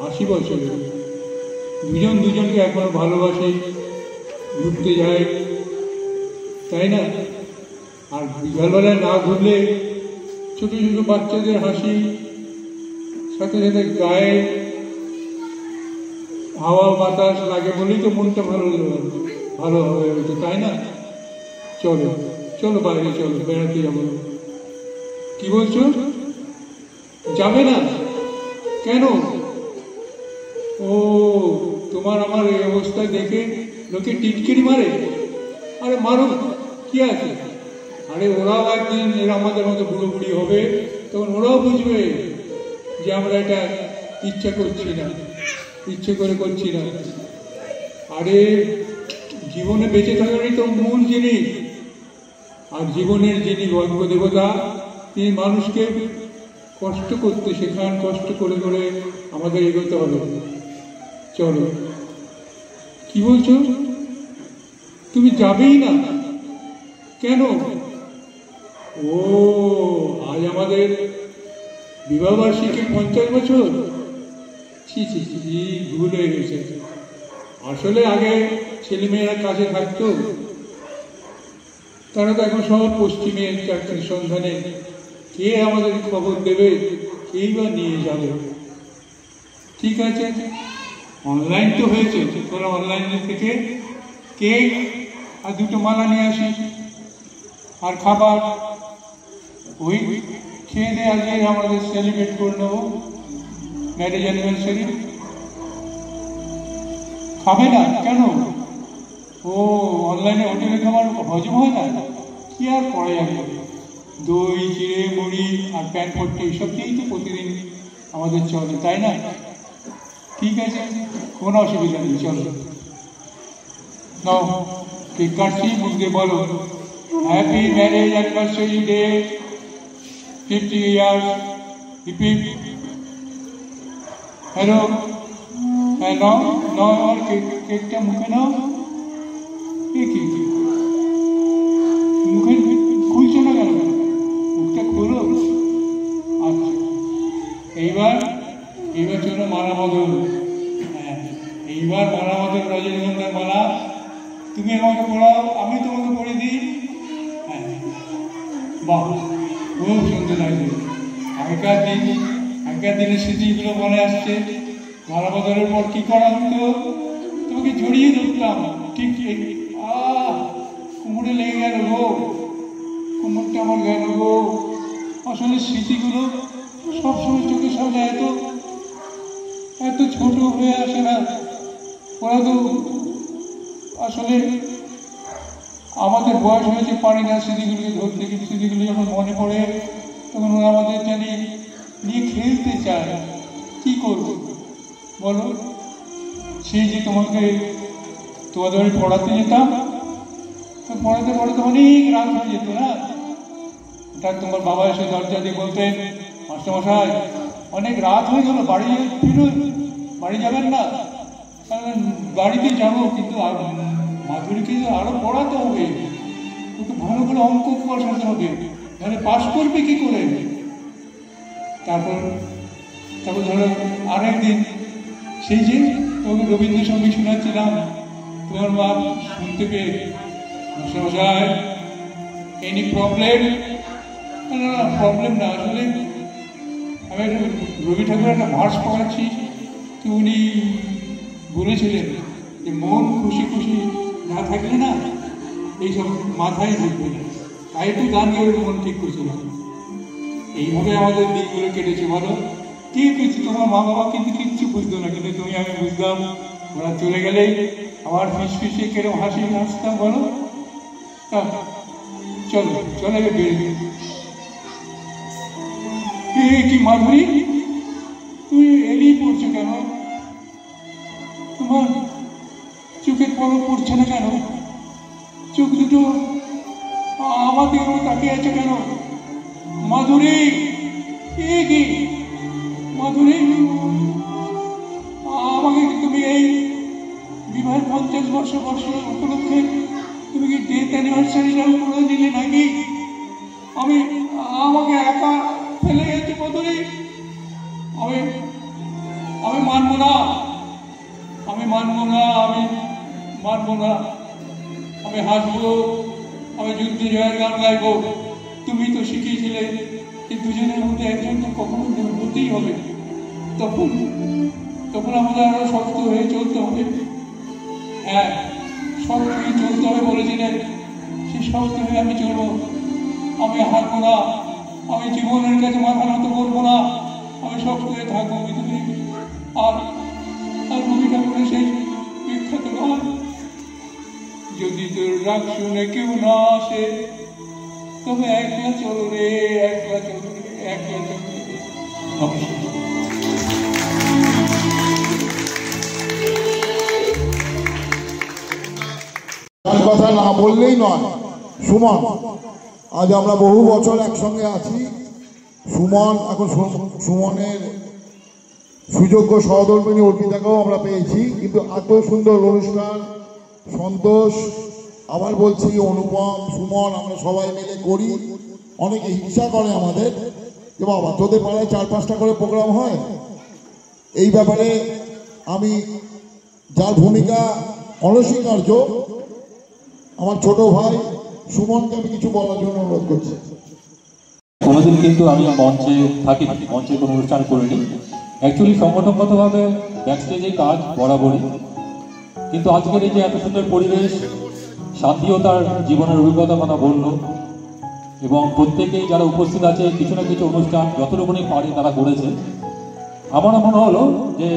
80 বছরের। দুজনকে এখনো ভালোবাসি, ঘুরতে যাই, তাই না? আর বিকালবেলায় না ঘুরলে ছোট ছোট বাচ্চাদের হাসি, সাথে সাথে গায়ে হাওয়া বাতাস লাগে বলেই তো মনটা ভালো হয়ে ওঠে, তাই না? চলো বাইরে, চলো বেড়াতে যাবো। কি বলছো, যাবে না কেন? ও তোমার আমার এই অবস্থায় দেখে লোকে টিটকিরি মারে। আরে মারো, কি আছে? আরে ওরাও একদিন এরা আমাদের মতো বুড়ো বুড়ি হবে, তখন ওরাও বুঝবে যে আমরা এটা ইচ্ছা করে করছি না। আরে জীবনে বেঁচে থাকারই তো মূল জিনিস। আর জীবনের যিনি গল্প দেবতা, তিনি মানুষকে কষ্ট করতে শেখান, কষ্ট করে আমাদের এগোতে হবে। চলো। কি বলছো, তুমি যাবেই না কেন? ও আজ আমাদের বিবাহবার্ষিকী 50 বছর, ছি ছি ছি, ভুল হয়ে গেছে। আসলে আগে ছেলেমেয়েরা কাছে থাকতো, তারা তো এখন সব পশ্চিমের চাকরির সন্ধানে। কে আমাদের খবর দেবে, কেই বা নিয়ে যাবে? ঠিক আছে, অনলাইন তো হয়েছে, তোরা অনলাইন থেকে কেক আর 2টো মালা নিয়ে আসিস, আর খাবার ওই খেয়ে দিয়ে আজকে আমাদের সেলিব্রেট করে নেবো ম্যারেজ অ্যানিভার্সারি। খাবে না কেন? ও অনলাইনে হোটেলে খাবার হজম হয় না, কি আর করা যাবে? দই, চিড়ে, মুড়ি আর প্যান পট্টি এইসব দিয়েই তো প্রতিদিন আমাদের চলে, তাই না? ঠিক আছে, কোনো অসুবিধা নেই, চলো নাও কেক কাটছি, মুখ দিয়ে বলো happy marriage anniversary day 50 years. Hello, হ্যাঁ নাও নাও, আমার কেকটা মুখে নাও। কি মুখে খুলছো না কেন? মুখটা খোলো। আচ্ছা, এইবার চলো মালা বদল। হ্যাঁ, এইবার মালা বদল, রজনীগন্ধার মালা। তুমি আমাকে পড়াও, আমি তোমাকে পড়ে দিই। হ্যাঁ, বাহ, খুব সুন্দর লাগছে। আগেকার দিনের স্মৃতিগুলো মনে আসছে। মালা বদলের পর কি করা হতো? তোমাকে জড়িয়ে ধরতাম, ঠিক কোমরে লেগে গেল গো, কোমরটা আমার গেল গো। আসলে স্মৃতিগুলো সবসময় চোখের সামনে এত ছোট হয়ে আসে না। ওরা তো আসলে আমাদের বয়স হয়েছে, পারি না স্মৃতিগুলোকে ধরতে, কিন্তু স্মৃতিগুলো যখন মনে পড়ে তখন ওরা আমাদের জানি নিয়ে খেলতে চায়। কি করবো বলো? সেই যে তোমাদের আমি পড়াতে যেতাম, তো পড়াতে অনেক রাত হয়ে যেত না? তার তোমার বাবা এসে দরজা দিয়ে বলতেন, মাস্টারমশাই অনেক রাত হয়ে গেল, বাড়ি ফিরুন। বাড়ি যাবেন না? বাড়িতে যাবো, কিন্তু মাধুরীকে আরো পড়াতে হবে, ওকে ভালো করে অঙ্ক বসাতে হবে, তাহলে পাস করবে কি করে? তারপর ধরো আরেকদিন সেই যে তোমাকে রবীন্দ্রসঙ্গীত শোনাচ্ছিলাম, তোমার মা শুনতে পেয়ে, মাস্টারমশাই এনি প্রবলেম? না, প্রবলেম না, আসলে আমি রবি ঠাকুর একটা ভার্স পড়াচ্ছি, তো উনি বলেছিলেন যে মন খুশি না থাকলে না এইসব মাথায় ঢুকবে না, তাই একটু গান গেলে মন ঠিক করছিলাম। এইভাবে আমাদের দিনগুলো কেটেছে। বলো কি কিছু, তোমার মা বাবা কিন্তু কিচ্ছু বুঝতো না, কিন্তু তুমি আমি বুঝতাম। ওরা চলে গেলেই আমার ফিসফিসে কেরম হাসতাম। বলো চলে বেরিয়ে। কি মাধুরী, তুমি এলিয়ে পড়ছো কেন? তোমার চোখের পলক পড়ছে না কেন? চোখ দুটো আমার দিকে তাকিয়ে আছে কেন? মাধুরী, কি মাধুরী, আমাকে তুমি এই বিবাহের 50 বর্ষ উপলক্ষে তুমি কি ডেথ অ্যানিভার্সারিটা করে দিলে নাকি? আমাকে একা ফেলে গেছে মাধুরী। আমি মানবো না, আমি হাসবো, আমি যুদ্ধ জয়ের গান গাইবো। তুমি তো শিখিয়েছিলে যে দুজনের মধ্যে একজন তো কখনো হতেই হবে। তখন আমাদের আরো শক্ত হয়ে চলতে হবে। হ্যাঁ, শক্ত হয়ে চলতে হবে বলেছিলেন, সে শক্ত হয়ে আমি চলবো। আমি হারবো না, আমি জীবনের কাছে মাথা নত করবো না, আমি শক্ত হয়ে থাকবো। আর রবি ঠাকুরের সেই বিখ্যাত গান, যদি তোর রাগ শুনে কেউ না আসে, তবে একলা চল রে, একলা চল রে, একলা চল রে। কথা না বললেই নয়। সুমন, আজ আমরা বহু বছর একসঙ্গে আছি। সুমনের সুযোগ্য সহধর্মিনী অর্পিতাকেও আমরা পেয়েছি, কিন্তু এত সুন্দর অনুষ্ঠান সন্তোষ, আবার বলছি অনুপম, সুমন, আমরা সবাই মিলে করি। অনেকে হিংসা করে আমাদের, যে বাবা তোদের পাড়ায় 4-5টা করে প্রোগ্রাম হয়, এই ব্যাপারে আমি যার ভূমিকা অনস্বীকার্য আমার ছোট ভাই সুমনকে আমি কিছু বলার জন্য অনুরোধ করছি। কোনোদিন কিন্তু আমি মঞ্চে থাকি, মঞ্চে কোনো অনুষ্ঠান করিনি। অ্যাকচুয়ালি সংগঠনগতভাবে ব্যাকস্টেজে কাজ বরাবরই, কিন্তু আজকের এই যে এত সুন্দর পরিবেশ, শান্তিও তার জীবনের অভিজ্ঞতার কথা বললো, এবং প্রত্যেকেই যারা উপস্থিত আছে কিছু না কিছু অনুষ্ঠান যতটুকুনি পারে তারা করেছে। আমার মনে হলো যে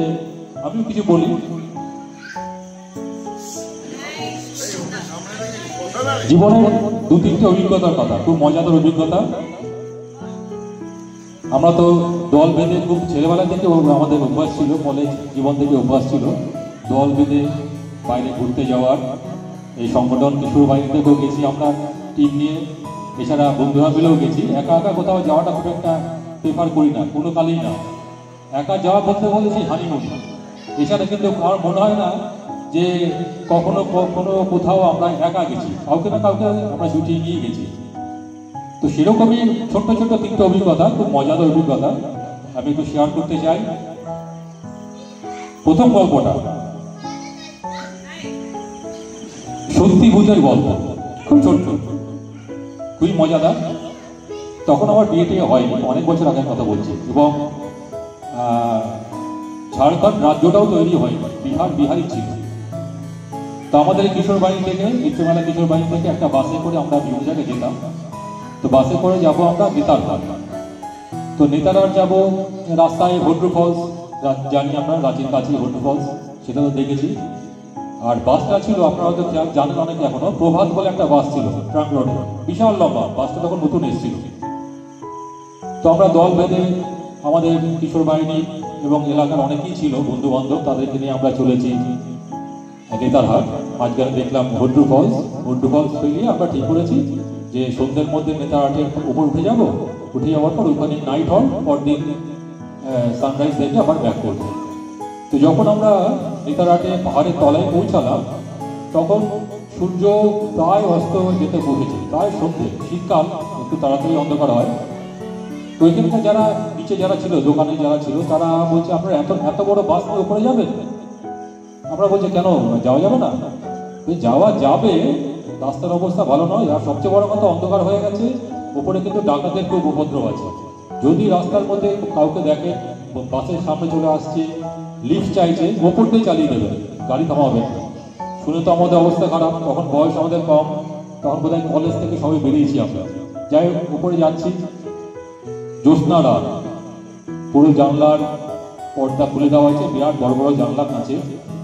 আমিও কিছু বলি। জীবনের 2-3টে অভিজ্ঞতার কথা, খুব মজাদার অভিজ্ঞতা। আমরা তো দল বেঁধে খুব ছেলেবেলা থেকে আমাদের অভ্যাস ছিল, কলেজ জীবন থেকে অভ্যাস ছিল দল বেঁধে বাইরে ঘুরতে যাওয়ার। এই সংগঠন কিশোর বাহিনী থেকেও গেছি আমরা টিম নিয়ে, এছাড়া বন্ধুরা মিলেও গেছি। একা একা কোথাও যাওয়াটা খুব একটা প্রেফার করি না, কোনো কালেই না। একা যাওয়া বলতে বলেছি হানিমুন, এছাড়া কিন্তু আমার মনে হয় না যে কখনো কোথাও আমরা একা গেছি, কাউকে না কাউকে আমরা জুটিয়ে নিয়ে গেছি। তো সেরকমই ছোট্ট ছোট্ট 3টে অভিজ্ঞতা, খুব মজাদার অভিজ্ঞতা আমি একটু শেয়ার করতে চাই। প্রথম গল্পটা সত্যি ভূতের গল্প, খুব ছোট্ট, খুবই মজাদার। তখন আমার বিয়েতে হয়নি, অনেক বছর আগের কথা বলছি, এবং ঝাড়খণ্ড রাজ্যটাও তৈরি হয়নি, বিহারই ছিল। তো আমাদের কিশোর বাহিনী থেকে, বিশ্বমেলা কিশোর বাহিনী থেকে একটা বাসে করে আমরা বিভিন্ন জায়গায় যেতাম। তো বাসে করে যাব আমরা নেতারহাট। তো নেতারহাট যাব, রাস্তায় হন্ড্রু ফলস জানি আমরা, রাঁচির কাছে হন্ড্রু ফলস, সেটা তো দেখেছি। আর বাসটা ছিল, আপনারা হয়তো জানেন অনেকে এখনো, প্রভাত বলে একটা বাস ছিল ট্রাঙ্ক রোডে, বিশাল লম্বা, বাসটা তখন নতুন এসেছিল। তো আমরা দল বেঁধে আমাদের কিশোর বাহিনী এবং এলাকার অনেকেই ছিল বন্ধু বান্ধব, তাদেরকে নিয়ে আমরা চলেছি নেতারহাট। মাঝখানে দেখলাম হন্ড্রু ফলস পেরিয়ে আমরা ঠিক করেছি যে সন্ধ্যের মধ্যে নেতারহাটের উপর উঠে যাব, উঠে যাওয়ার পর ওইখানে নাইট হল, পরদিন সানরাইজ দেখে আবার ব্যাক করবো। তো যখন আমরা নেতারহাটে পাহাড়ের তলায় পৌঁছালাম, তখন সূর্য প্রায় অস্ত যেতে বসেছে, প্রায় সন্ধ্যে, শীতকাল, একটু তাড়াতাড়ি অন্ধকার হয়। তো এখানকার যারা নিচে যারা ছিল, দোকানে যারা ছিল, তারা বলছে আপনারা এত বড় বাস নিয়ে উপরে যাবেন? আমরা বলছি কেন যাওয়া যাবে না? যাওয়া যাবে, রাস্তার অবস্থা ভালো নয়, আর সবচেয়ে বড় কথা অন্ধকার হয়ে গেছে, উপরে কিন্তু ডাকাতের খুব উপদ্রব আছে। যদি রাস্তার মধ্যে কাউকে দেখে বাসের সামনে চলে আসছে, লিফট চাইছে, ওপর দিয়ে চালিয়ে দেবে, গাড়ি থামাবে। শুনে তো আমাদের অবস্থা খারাপ, তখন বয়স আমাদের কম, তখন বোধহয় কলেজ থেকে সবাই বেরিয়েছি আমরা। যাই হোক, উপরে যাচ্ছি, জ্যোৎস্না রাত, পুরো জানলার পর্দা খুলে দেওয়া হয়েছে, বিরাট বড় বড় জানলা কাছে,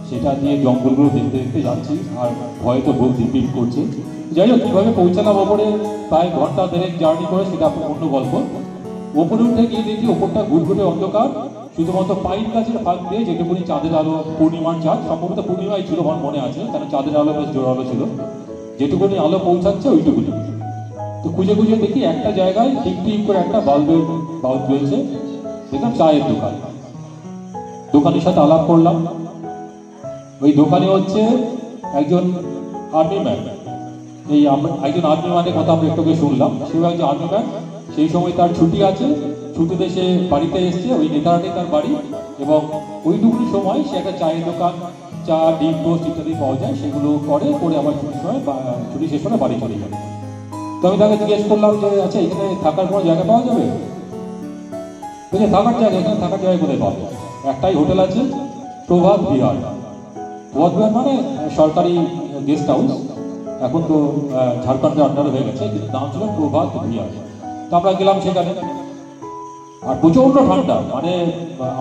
সেটা দিয়ে জঙ্গলগুলো দেখতে দেখতে যাচ্ছি, আর ভয়ে তো বুক ঝিমঝিম করছে। যাই হোক, কীভাবে পৌঁছালাম ওপরে, প্রায় ঘন্টা দেড়েক জার্নি করে, সেটা অন্য গল্প। ওপরে উঠে গিয়ে দেখি ওপরটা ঘুরঘুরে অন্ধকার, শুধুমাত্র পাইন গাছের ফাঁক দিয়ে যেটুকুনি চাঁদের আলো, পূর্ণিমার চাঁদ, সম্ভবত পূর্ণিমাই ছিল আমার মনে আছে, কারণ চাঁদের আলো বেশ জোর আলো ছিল, যেটুকুনি আলো পৌঁছাচ্ছে ওইটুকুনি। তো খুঁজে খুঁজে দেখি একটা জায়গায় টিপ করে একটা বাল্ব জ্বলছে, দেখলাম চায়ের দোকান। দোকানের সাথে আলাপ করলাম। ওই দোকানে হচ্ছে একজন আর্মি ম্যান। এই একজন আর্মি ম্যানের কথা আমরা একটু শুনলাম, সেও একজন আর্মি ম্যান। সেই সময় তার ছুটি আছে, ছুটিতে সে বাড়িতে এসছে, ওই নেতারহাটে তার বাড়ি, এবং ওইটুকুনি সময় সে একটা চায়ের দোকান, চা, ডিম, টোস্ট ইত্যাদি পাওয়া যায়, সেগুলো করে আবার ছুটি শেষ করে বাড়ি চলে যাবে। তো আমি তাকে জিজ্ঞেস করলাম যে আচ্ছা, এখানে থাকার কোনো জায়গা পাওয়া যাবে? বলছে থাকার জায়গা, এখানে থাকার জায়গা কোথায় পাবে? একটাই হোটেল আছে, প্রভাত বিহার। প্রভাত বিহার মানে সরকারি গেস্ট হাউস, এখন তো ঝাড়খণ্ডের আন্ডারে হয়ে গেছে, কিন্তু নাম ছিল প্রভাত বিহার। তো আমরা গেলাম সেখানে, আর প্রচন্ড ঠান্ডা, মানে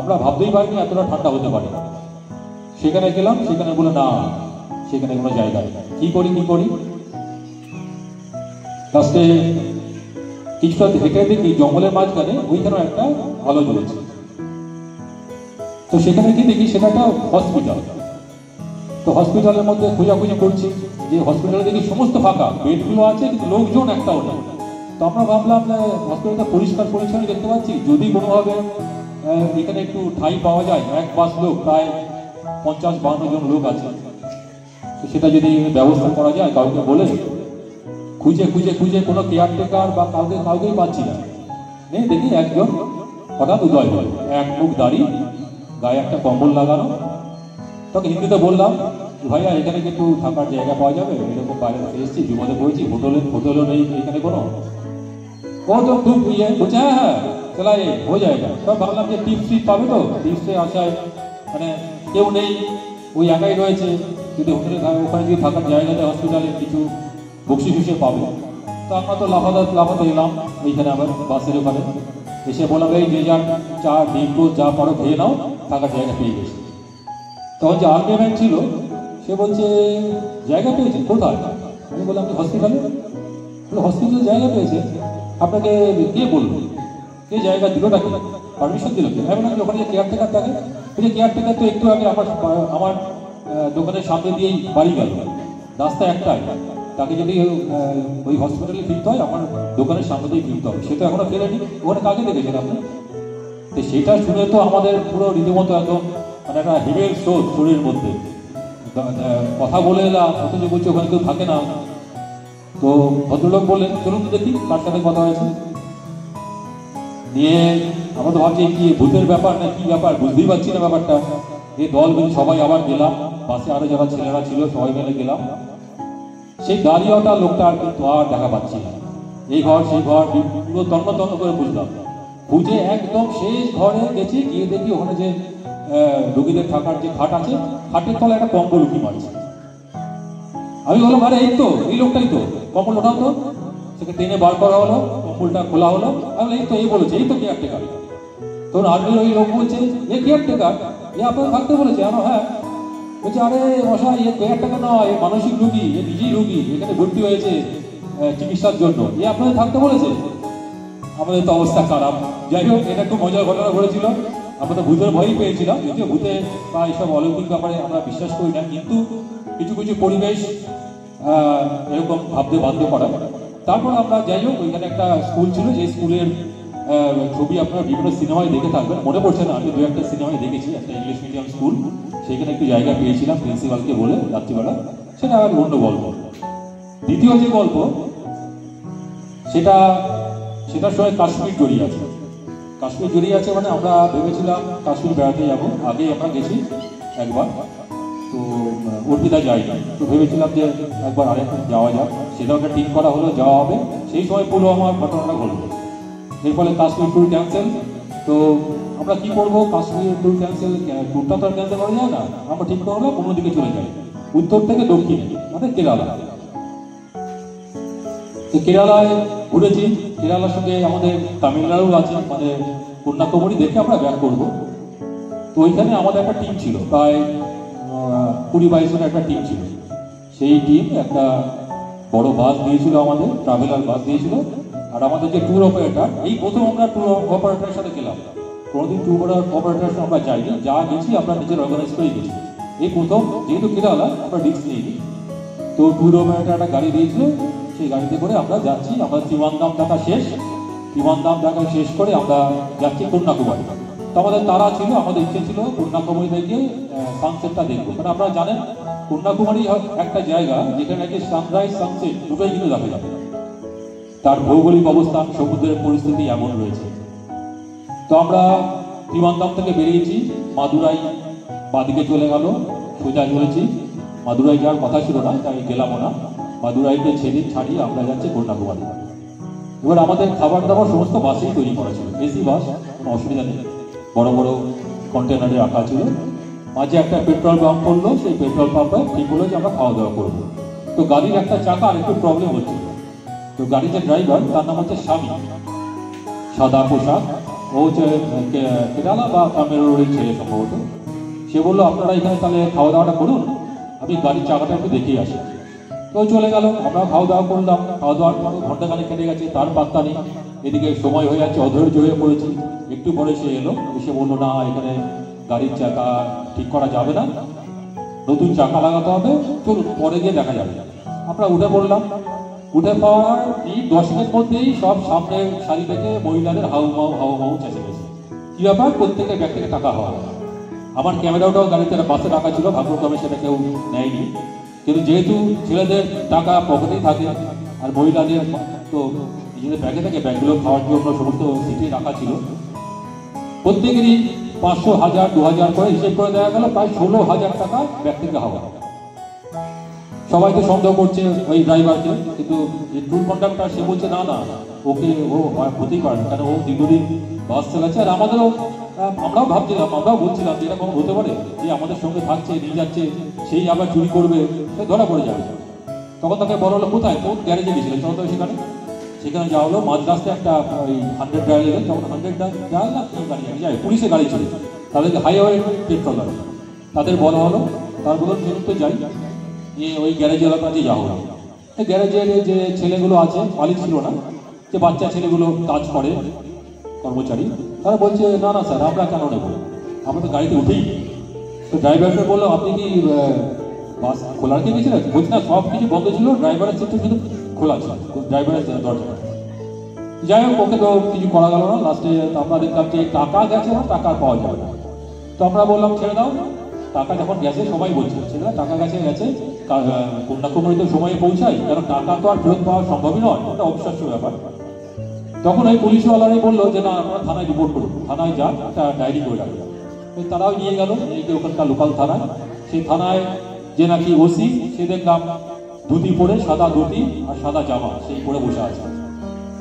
আমরা ভাবতেই পারিনি এতটা ঠান্ডা হতে পারে। সেখানে গেলাম, সেখানে বলে না, সেখানে কোনো জায়গা নেই। কি করি লাস্টে কিছুটা হেঁটে দেখি জঙ্গলের মাঝখানে ওইখানেও একটা আলো জ্বলছে। তো সেখানে গিয়ে দেখি সেটা একটা হসপিটাল। তো হসপিটালের মধ্যে খোঁজাখুঁজি করছি, যে হসপিটালে দেখি সমস্ত ফাঁকা, বেডগুলো আছে কিন্তু লোকজন একটাও নেই। তো আমরা ভাবলাম হসপিটালটা পরিষ্কার পরিচ্ছন্ন দেখতে পাচ্ছি, যদি কোনোভাবে এখানে একটু ঠাই পাওয়া যায়, এক বাস লোক, প্রায় 50-52 জন লোক আছে, তো সেটা যদি ব্যবস্থা করা যায় কাউকে বলে। খুঁজে কোনো কেয়ারটেকার বা কাউকেই পাচ্ছি না। দেখি একজন হঠাৎ উদয় হয়, এক মুখ দাড়ি, গায়ে একটা কম্বল লাগানো। তখন হিন্দিতে বললাম, ভাইয়া এখানে কিন্তু থাকার জায়গা পাওয়া যাবে, এরকম বাইরে থেকে এসেছি, বিপদে পড়েছি, হোটেলও নেই এখানে কোনো। ও তো খুব ইয়ে বলছে, হ্যাঁ হ্যাঁ চলাই হয়ে যায়গা। তখন ভাবলাম যে টিপস পাবে তো, টিপসে আসায় মানে কেউ নেই, ওই একাই রয়েছে, যদি হোটেলে ওখানে যদি থাকার জায়গাতে হসপিটালে কিছু বকশি ফুসে পাবে। তো আমরা তো লাফাতে এলাম ওইখানে, আবার বাসের ওখানে এসে বললাম, এই যে যার চা ডিম যা পারো খেয়ে নাও, থাকার জায়গা পেয়ে গেছে। তখন যে আর্মি ম্যান ছিল সে বলছে, জায়গা পেয়েছে কোথায়? আমি বললাম, আপনি হসপিটালে? হসপিটালে জায়গা পেয়েছে, আপনাকে কে বললো, কে জায়গা দিল নাকি, পারমিশন দিল কি? আমি বললাম, ওখানে যে কেয়ারটেকার থাকে, ওই যে কেয়ারটেকার তো একটু আগে আমার দোকানের সামনে দিয়েই বাড়ি গেল, রাস্তা একটাই, তাকে যদি ওই হসপিটালে ফিরতে হয় আমার দোকানের সামনে দিয়ে ফিরতে হবে, সে তো এখনো ফেরেনি, ওখানে কাকে দেখেছেন আপনি? তো সেটা শুনে তো আমাদের পুরো রীতিমতো একদম মানে একটা হিমের স্রোত শরীরের মধ্যে, কথা বলে এলাম, অথচ বলছে ওখানে কেউ থাকে না। তো ভদ্রলোক বললেন, চলুন তো দেখি কার সাথে কথা হয়েছে। নিয়ে আমরা তো ভাবছি কি ভূতের ব্যাপার না কি ব্যাপার, বুঝতেই পারছি না ব্যাপারটা। এই দল মিলে সবাই আবার গেলাম, বাসে আরো যারা ছেলেরা ছিল সবাই মিলে গেলাম। সেই দাঁড়িয়েওটা লোকটা আর কিন্তু আর দেখা পাচ্ছি না, এই ঘর সেই ঘর পুরো তন্ন করে বুঝলাম। বুঝে একদম শেষ ঘরে গেছি, গিয়ে দেখি ওখানে যে রোগীদের থাকার যে খাট আছে, খাটের তলায় একটা কম্বল উঠি মারছে। আমি বললাম, আরে এই তো এই লোকটাই তো, কম্বল ওঠাও তো। সেটা টেনে বার করা হলো, কম্বলটা খোলা হলো। আমি এই তো এই বলেছে, এই তো কেয়ারটেকার। তখন আর্মির ওই লোক বলছে, এ কেয়ারটেকার, এ আপনাকে থাকতে বলেছে? আমার হ্যাঁ। বলছে, আরে মশাই এ কেয়ারটেকার নয়, এ মানসিক রোগী, এ নিজেই রোগী, এখানে ভর্তি হয়েছে চিকিৎসার জন্য, এ আপনাদের থাকতে বলেছে। আমাদের তো অবস্থা খারাপ। যাই হোক, এটা একটু মজার ঘটনা ঘটেছিল। আমরা তো ভূতের ভয়ই পেয়েছিলাম, যদিও ভূতে বা এইসব অলৌকিক ব্যাপারে আমরা বিশ্বাস করি না, কিন্তু কিছু কিছু পরিবেশ এরকম ভাবতে বাধ্য করা। তারপর আমরা যাই হোক, ওইখানে একটা স্কুল ছিল, যে স্কুলের ছবি আপনারা বিভিন্ন সিনেমায় দেখে থাকবেন, মনে পড়ছে না, আমি দু একটা সিনেমায় দেখেছি, একটা ইংলিশ মিডিয়াম স্কুল। সেখানে একটু জায়গা পেয়েছিলাম প্রিন্সিপালকে বলে রাত্রিবেলা। সেটা আর অন্য গল্প। দ্বিতীয় যে গল্প, সেটার সঙ্গে কাশ্মীর জড়িয়ে আছে। কাশ্মীর জড়িয়ে আছে মানে আমরা ভেবেছিলাম কাশ্মীর বেড়াতে যাবো, আগেই আমরা গেছি একবার, তো অর্পিতা যাইনি, তো ভেবেছিলাম যে একবার আরেকবার যাওয়া যাক, সেটাও একটা ঠিক করা হলো, যাওয়া হবে। সেই সময় পুলওয়ামার ঘটনাটা ঘটলো, এর ফলে কাশ্মীর ট্যুর ক্যান্সেল। তো আমরা কি করবো, কাশ্মীর ট্যুর ক্যান্সেল, ট্যুরটা তো আর ক্যান্সেল করা যায় না। আমরা ঠিক করবো অন্যদিকে চলে যাই, উত্তর থেকে দক্ষিণে, মানে কেরালা। তো কেরালায় ঘুরেছি, কেরালার সঙ্গে আমাদের তামিলনাড়ু আছে, মানে কন্যাকুমারী দেখে আমরা ব্যাক করবো। তো ওইখানে আমাদের একটা টিম ছিল, প্রায় 20-22 জনের একটা টিম ছিল। সেই টিম একটা বড় বাস দিয়েছিল, আমাদের ট্রাভেলার বাস দিয়েছিল। আর আমাদের যে ট্যুর অপারেটর, এই প্রথম আমরা ট্যুর অপারেটরের সাথে গেলাম, কোনোদিন ট্যুর অপারেটরের সাথে আমরা যাইনি, যা গেছি আমরা নিজের অর্গানাইজ করেই গেছি। এই প্রথম, যেহেতু কেরালা আমরা রিস্ক নিইনি, তো ট্যুর অপারেটর একটা গাড়ি দিয়েছিল, সেই গাড়িতে করে আমরা যাচ্ছি। আমরা ত্রিবান্দাম দেখা শেষ করে আমরা যাচ্ছি কন্যাকুমারী। তো আমাদের তারা ছিল, আমাদের ইচ্ছে ছিল কন্যাকুমারী থেকে সানসেটটা দেখবো। কারণ আপনারা জানেন কন্যাকুমারী একটা জায়গা যেখানে নাকি সানরাইজ সানসেট দুটোই কিন্তু দেখা যাবে, তার ভৌগোলিক অবস্থান, সমুদ্রের পরিস্থিতি এমন রয়েছে। তো আমরা ত্রিবান্দাম থেকে বেরিয়েছি, মাদুরাই বাদিকে চলে গেল, সোজা চলেছি। মাদুরাই যাওয়ার কথা ছিল না, তাই গেলামও না। মাদুরাইতে ছাড়িয়ে আমরা যাচ্ছি কন্যাকুমারী। এবার আমাদের খাবার দাবার সমস্ত বাসেই তৈরি করা ছিল, এসি বাস, কোনো অসুবিধা নেই, বড় বড় কন্টেনারে রাখা ছিল। মাঝে একটা পেট্রোল পাম্প পড়লো, সেই পেট্রোল পাম্পে ঠিক হলো যে আমরা খাওয়া দাওয়া করবো। তো গাড়ির একটা চাকা আর একটু প্রবলেম হচ্ছিল। তো গাড়ির যে ড্রাইভার, তার নাম হচ্ছে স্বামী, সাদা পোশাক, ও হচ্ছে কেরালা বা তামিলনাড়ুর ছেলে সম্ভবত। সে বললো, আপনারা এখানে তাহলে খাওয়া দাওয়াটা করুন, আমি গাড়ির চাকাটা একটু দেখিয়ে আসি। তো চলে গেল, আমরা খাওয়া দাওয়া করলাম। খাওয়া দাওয়ার ঘন্টাখানেক কেটে গেছে, তার পাত্তা নেই। এদিকে সময় হয়ে যাচ্ছে, অধৈর্য হয়ে পড়েছি। একটু পরে সে এলো, এসে বললো, না এখানে গাড়ির চাকা ঠিক করা যাবে না, নতুন চাকা লাগাতে হবে, চলুন পরে গিয়ে দেখা যাবে। আমরা উঠে পড়লাম। উঠে পাওয়ার এই 10 মিনিট মধ্যেই সব সামনে সারি থেকে মহিলাদের হাউ চেঁচে গেছে। কি ব্যাপার, প্রত্যেকের ব্যাগ থেকে টাকা হওয়া। আমার ক্যামেরাটাও গাড়িতে বাসে টাকা ছিল, ভাগ্যক্রমে সেটা কেউ নেয়নি। কিন্তু যেহেতু ছেলেদের টাকা পকেটেই থাকে আর মহিলাদের তো নিজেদের ব্যাগে থেকে ব্যাগগুলো খাওয়ার জন্য সমস্ত সিটে রাখা ছিল। প্রত্যেকেরই 500, 1000, 2000 করে হিসেব করে দেওয়া গেল, প্রায় 16,000 টাকা ব্যাগ থেকে হাওয়া। সবাই তো সন্দেহ করছে ওই ড্রাইভারকে, কিন্তু ট্যুর কন্ডাক্টর সে বলছে না না, ওকে ও হতেই পারে না, কারণ ও দীর্ঘদিন বাস চালাচ্ছে। আর আমরাও ভাবছিলাম, আমরাও বলছিলাম যে এরকম হতে পারে যে আমাদের সঙ্গে থাকছে, নিয়ে যাচ্ছে, সেই আবার চুরি করবে, ধরা পড়ে যাবে। তখন তাকে বলা হলো কোথায়, কোন গ্যারেজে গেছিল, চলো তো সেখানে যাওয়া হলো। মাঝ রাস্তায় একটা ওই 100 ডায়াল এলেন, তখন 100 ডায়াল না কি গাড়ি যাই পুলিশের গাড়ি ছিল, তাদেরকে হাইওয়ে পেট্রোলার, তাদের বলা হলো, তার বলুন চলুন তো যাই, যে ওই গ্যারেজ এলাকাতে যাওয়া হলো। এই গ্যারেজের যে ছেলেগুলো আছে, মালিক ছিল না, যে বাচ্চা ছেলেগুলো কাজ করে কর্মচারী, তারা বলছে না না স্যার আমরা কেন নেবো, আমরা তো গাড়িতে উঠেই। তো ড্রাইভারকে বললো আপনি কি বাস খোলার কে গেছিলেন? বলছি না, সব কিছু বন্ধ ছিল, ড্রাইভারের সিটটা শুধু খোলা ছিল, ড্রাইভারের দরজা। যাই হোক, ওকে তো কিছু করা গেল না। লাস্টে আমরা দেখলাম যে টাকা গেছে না, টাকা পাওয়া যাবে না। তো আমরা বললাম ছেড়ে দাও, টাকা যখন গেছে সবাই বলছে ছেড়ে টাকা গেছে, কন্যাকুমারী তো সময়ে পৌঁছায়, কারণ টাকা তো আর ফেরত পাওয়া সম্ভবই নয়, ওটা অবিশ্বাস্য ব্যাপার। তখন ওই পুলিশওয়ালারাই বললো যে না আপনারা থানায় রিপোর্ট করুন, থানায় যান, একটা ডায়েরি করে রাখবেন। তারাও নিয়ে গেল এই যে ওখানকার লোকাল থানায়। সেই থানায় যে নাকি ওসি, সে দেখলাম ধুতি পরে, সাদা ধুতি আর সাদা জামা সেই পরে বসে আছে।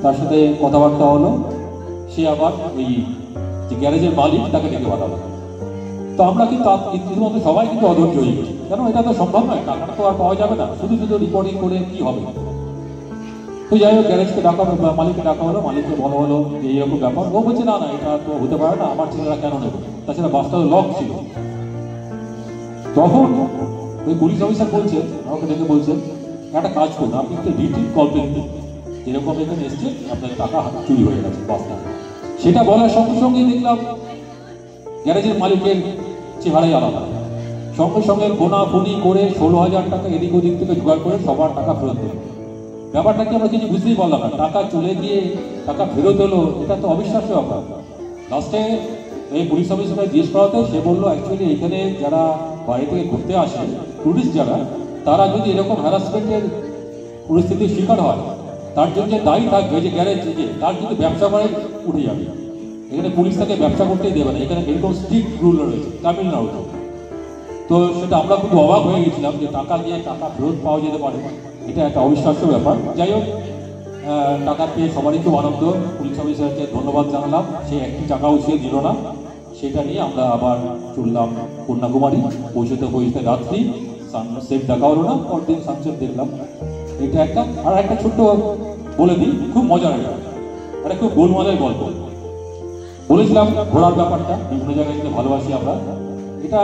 তার সাথে কথাবার্তা হলো, সে আবার ওই যে গ্যারেজের মালিক তাকে ডেকে পাঠালো। তো আমরা কিন্তু ইতিমধ্যে সবাই কিন্তু অধৈর্য হয়ে গেছি, কেন এটা তো সম্ভব নয়, টাকাটা তো আর পাওয়া যাবে না, শুধু শুধু রিপোর্টিং করে কি হবে। তো যাই হোক, গ্যারেজকে ডাকা, মালিককে ডাকা হলো, মালিককে বলা হলো যে এইরকম ব্যাপার। ও বলছে না না এটা তো হতে পারে না, আমার ছেলেরা কেন নেবে, তাছাড়া বাসটা লক ছিল। তখন ওই পুলিশ অফিসার বলছে, আমাকে ডেকে বলছে একটা কাজ করুন, আপনি একটা রিটিন কমপ্লেন দিন, যেরকম এখানে এসছে আপনার টাকা চুরি হয়ে গেছে বাসটা। সেটা বলার সঙ্গে সঙ্গেই দেখলাম গ্যারেজের মালিকের চেহারাই আলাদা, সঙ্গে সঙ্গে গোনাফুনি করে 16,000 টাকা এদিক ওদিক থেকে জোগাড় করে সবার টাকা ফেরত দেবে। ব্যাপারটা কি আমরা কিছু বুঝতেই পারলাম না, টাকা চলে গিয়ে টাকা ফেরত হলো, এটা তো অবিশ্বাস্য ব্যাপার। লাস্টে এই পুলিশ অফিসারকে জিজ্ঞেস করাতে সে বললো অ্যাকচুয়ালি এখানে যারা বাইরে থেকে ঘুরতে আসে, টুরিস্ট যারা, তারা যদি এরকম হ্যারাসমেন্টের পরিস্থিতির শিকার হয়, তার জন্য যে দায়ী থাকবে যে গ্যারেজ, যে তার কিন্তু ব্যবসা করে উঠে যাবে। এখানে পুলিশ তাকে ব্যবসা করতেই দেবে না, এখানে এরকম স্ট্রিক্ট রুল রয়েছে তামিলনাড়ুতে। তো সেটা আমরা খুব অবাক হয়ে গেছিলাম যে টাকা দিয়ে টাকা ফেরত পাওয়া যেতে পারে, এটা একটা অবিশ্বাস্য ব্যাপার। যাই হোক, টাকা পেয়ে সবারই খুব আনন্দ, পুলিশ অফিসারকে ধন্যবাদ জানালাম, সে একটি টাকাও সে দিল না। সেটা নিয়ে আমরা আবার চললাম কন্যাকুমারী। পৌঁছতে রাত্রি, সানসেট দেখা হলো না, পরদিন সানসেট দেখলাম। এটা একটা, আর একটা ছোট্ট বলে দিই, খুব মজার একটা খুব গোলমালের গল্প। বলেছিলাম ঘোরার ব্যাপারটা, বিভিন্ন জায়গায় যেতে ভালোবাসি আমরা, এটা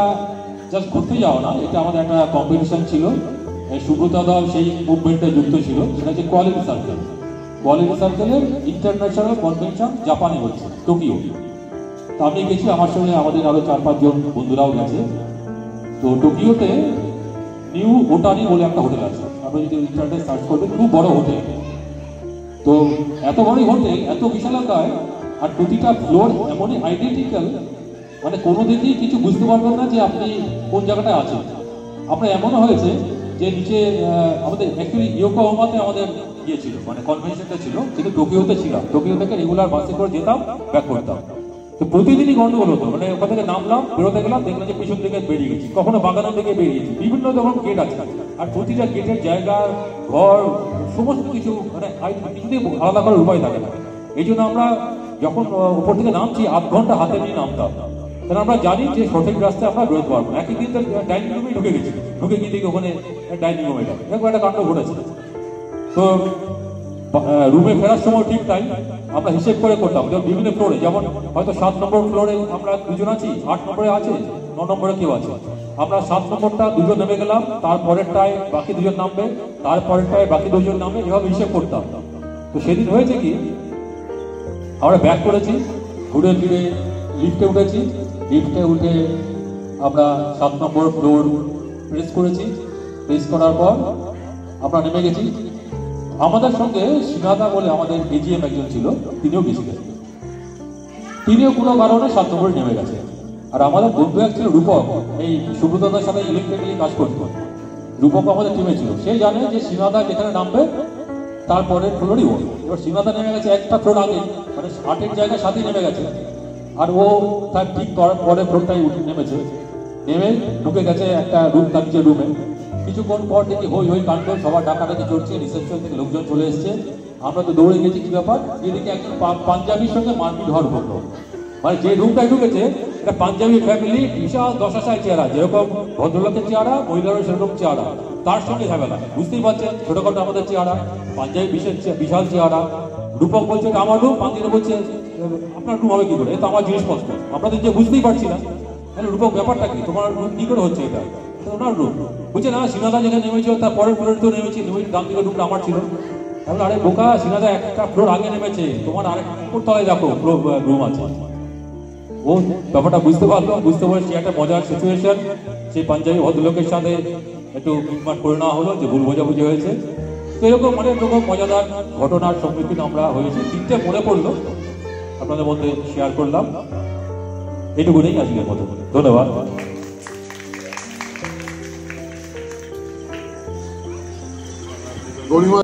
জাস্ট ঘুরতে যাওয়া না, এটা আমাদের একটা কম্পিটিশন ছিল। সুব্রতদা সেই মুভমেন্টে যুক্ত ছিল, সেটা হচ্ছে কোয়ালিটি সার্কেল। কোয়ালিটি সার্কেলের ইন্টারন্যাশনাল কনভেনশন জাপানে হচ্ছে, টোকিও। তো আমি গেছি, আমার সঙ্গে আমাদের আরো 4-5 জন বন্ধুরাও গেছে। তো টোকিওতে নিউ ওটানি বলে একটা হোটেল আছে, আপনি যদি ইন্টারনেটে সার্চ করবেন, খুব বড় হোটেল। তো এত বড়ই হোটেল, এত বিশালকায়, আর প্রতিটা ফ্লোর এমনই আইডেন্টিক্যাল, মানে কোনো দিকেই কিছু বুঝতে পারবেন না যে আপনি কোন জায়গাটায় আছেন। আপনার এমনও হয়েছে যে নিচে আমাদের অ্যাকচুয়ালি ইয়োকোহামাতে আমাদের ইয়ে ছিল, মানে কনভেনশনটা ছিল, কিন্তু টোকিওতে ছিলাম। টোকিও থেকে রেগুলার বাসে করে যেতাম, ব্যাক করতাম। তো প্রতিদিনই গন্ডগোল হতো, মানে ওখান থেকে নামলাম, বেরোতে গেলাম, দেখলাম যে পিছন থেকে বেরিয়ে গেছি, কখনো বাগানের দিকে বেরিয়েছি। বিভিন্ন রকম গেট আছে, আর প্রতিটা গেটের জায়গা, ঘর, সমস্ত কিছু মানে কিছুতেই আলাদা করার উপায় থাকে না। এই জন্য আমরা যখন উপর থেকে নামছি, 8 ঘন্টা হাতে নিয়ে নামতাম, কারণ আমরা জানি যে সঠিক রাস্তায় আমরা বেরোতে পারবো। একই দিন ডাইনিং রুমে ঢুকে গেছি, ঢুকে গিয়ে দেখি ওখানে ডাইনিং রুমে এরকম একটা কাণ্ড ঘটেছে। তো রুমে ফেরার সময় ঠিক তাই আমরা হিসেব করে করতাম, যেমন বিভিন্ন ফ্লোরে, যেমন হয়তো 7 নম্বর ফ্লোরে আমরা 2 জন আছি, 8 নম্বরে আছে, 9 নম্বরে কেউ আছে। আমরা 7 নম্বরটা 2 জন নেমে গেলাম, তারপরেরটায় বাকি 2 জন নামবে, তারপরেরটায় বাকি 2 জন নামবে, এভাবে হিসেব করতাম। তো সেদিন হয়েছে কি, আমরা ব্যাক করেছি, ঘুরে ফিরে লিফটে উঠেছি, লিফটে উঠে আমরা 7 নম্বর ফ্লোর প্রেস করেছি। প্রেস করার পর আমরা নেমে গেছি। আমাদের সঙ্গে সিনাদা বলে আমাদের এজিএম একজন ছিল, তিনিও গেছিলেন। তিনিও কোনো কারণে 7 নম্বরে নেমে গেছে। আর আমাদের বন্ধু এক ছিল রূপক, এই সুব্রতদার সাথে ইলেকট্রিক নিয়ে কাজ করতো। রূপক আমাদের টিমে ছিল, সে জানে যে সিনাদা যেখানে নামবে তারপরে ফ্লোরই ও। এবার সীমাদা নেমে গেছে একটা ফ্লোর আগে, মানে 8-এর জায়গায় 7-ই নেমে গেছে, আর ও তার ঠিক করার পরে ফ্লোরটাই উঠে নেমেছে, নেমে ঢুকে গেছে একটা রুম, তার নিজের রুমে। কিছুক্ষণ পর দেখি হই হই কাণ্ড, সবার ডাকাডাকি চলছে, রিসেপশন থেকে লোকজন চলে এসছে। আমরা তো দৌড়ে গেছি, কি ব্যাপার, এদিকে একজন পাঞ্জাবির সঙ্গে মারপিট হওয়ার হলো। মানে যে রুমটায় ঢুকেছে একটা পাঞ্জাবি ফ্যামিলি, বিশাল দশাশায় চেহারা, যেরকম ভদ্রলোকের চেহারা, মহিলারও সেরকম চেহারা, তার সঙ্গে ঝামেলা। বুঝতেই পারছেন ছোটখাটো আমাদের চেহারা, পাঞ্জাবি বিশাল চেহারা। রূপক বলছে আমার রুম, পাঞ্জাবি বলছে আপনার রুম হবে কি করে, এটা আমার জিনিসপত্র, আপনাদের যে বুঝতেই পারছি না। তাহলে রূপক ব্যাপারটা কি, তোমার রুম কি করে হচ্ছে এটা, ওনার রুম। বলছে না, সীমাদা যেখানে নেমেছিল তার পরের ফ্লোরে তো নেমেছি, ডান দিকের রুমটা আমার ছিল। তাহলে আরে বোকা, সীমাদা একটা ফ্লোর আগে নেমেছে, তোমার আরেক তলায় দেখো রুম আছে। ও ব্যাপারটা বুঝতে পারলো, বুঝতে পারে সে একটা মজার সিচুয়েশন, সেই পাঞ্জাবি ভদ্রলোকের সাথে একটু মিটমাট করে নেওয়া হলো, যে ভুল বোঝাবুঝি হয়েছে। তো এরকম অনেক রকম মজাদার ঘটনার সম্মুখীন আমরা হয়েছি। 3টে মনে পড়লো, আপনাদের মধ্যে শেয়ার করলাম। এইটুকুনেই আজকের মতো, ধন্যবাদ। গরিমা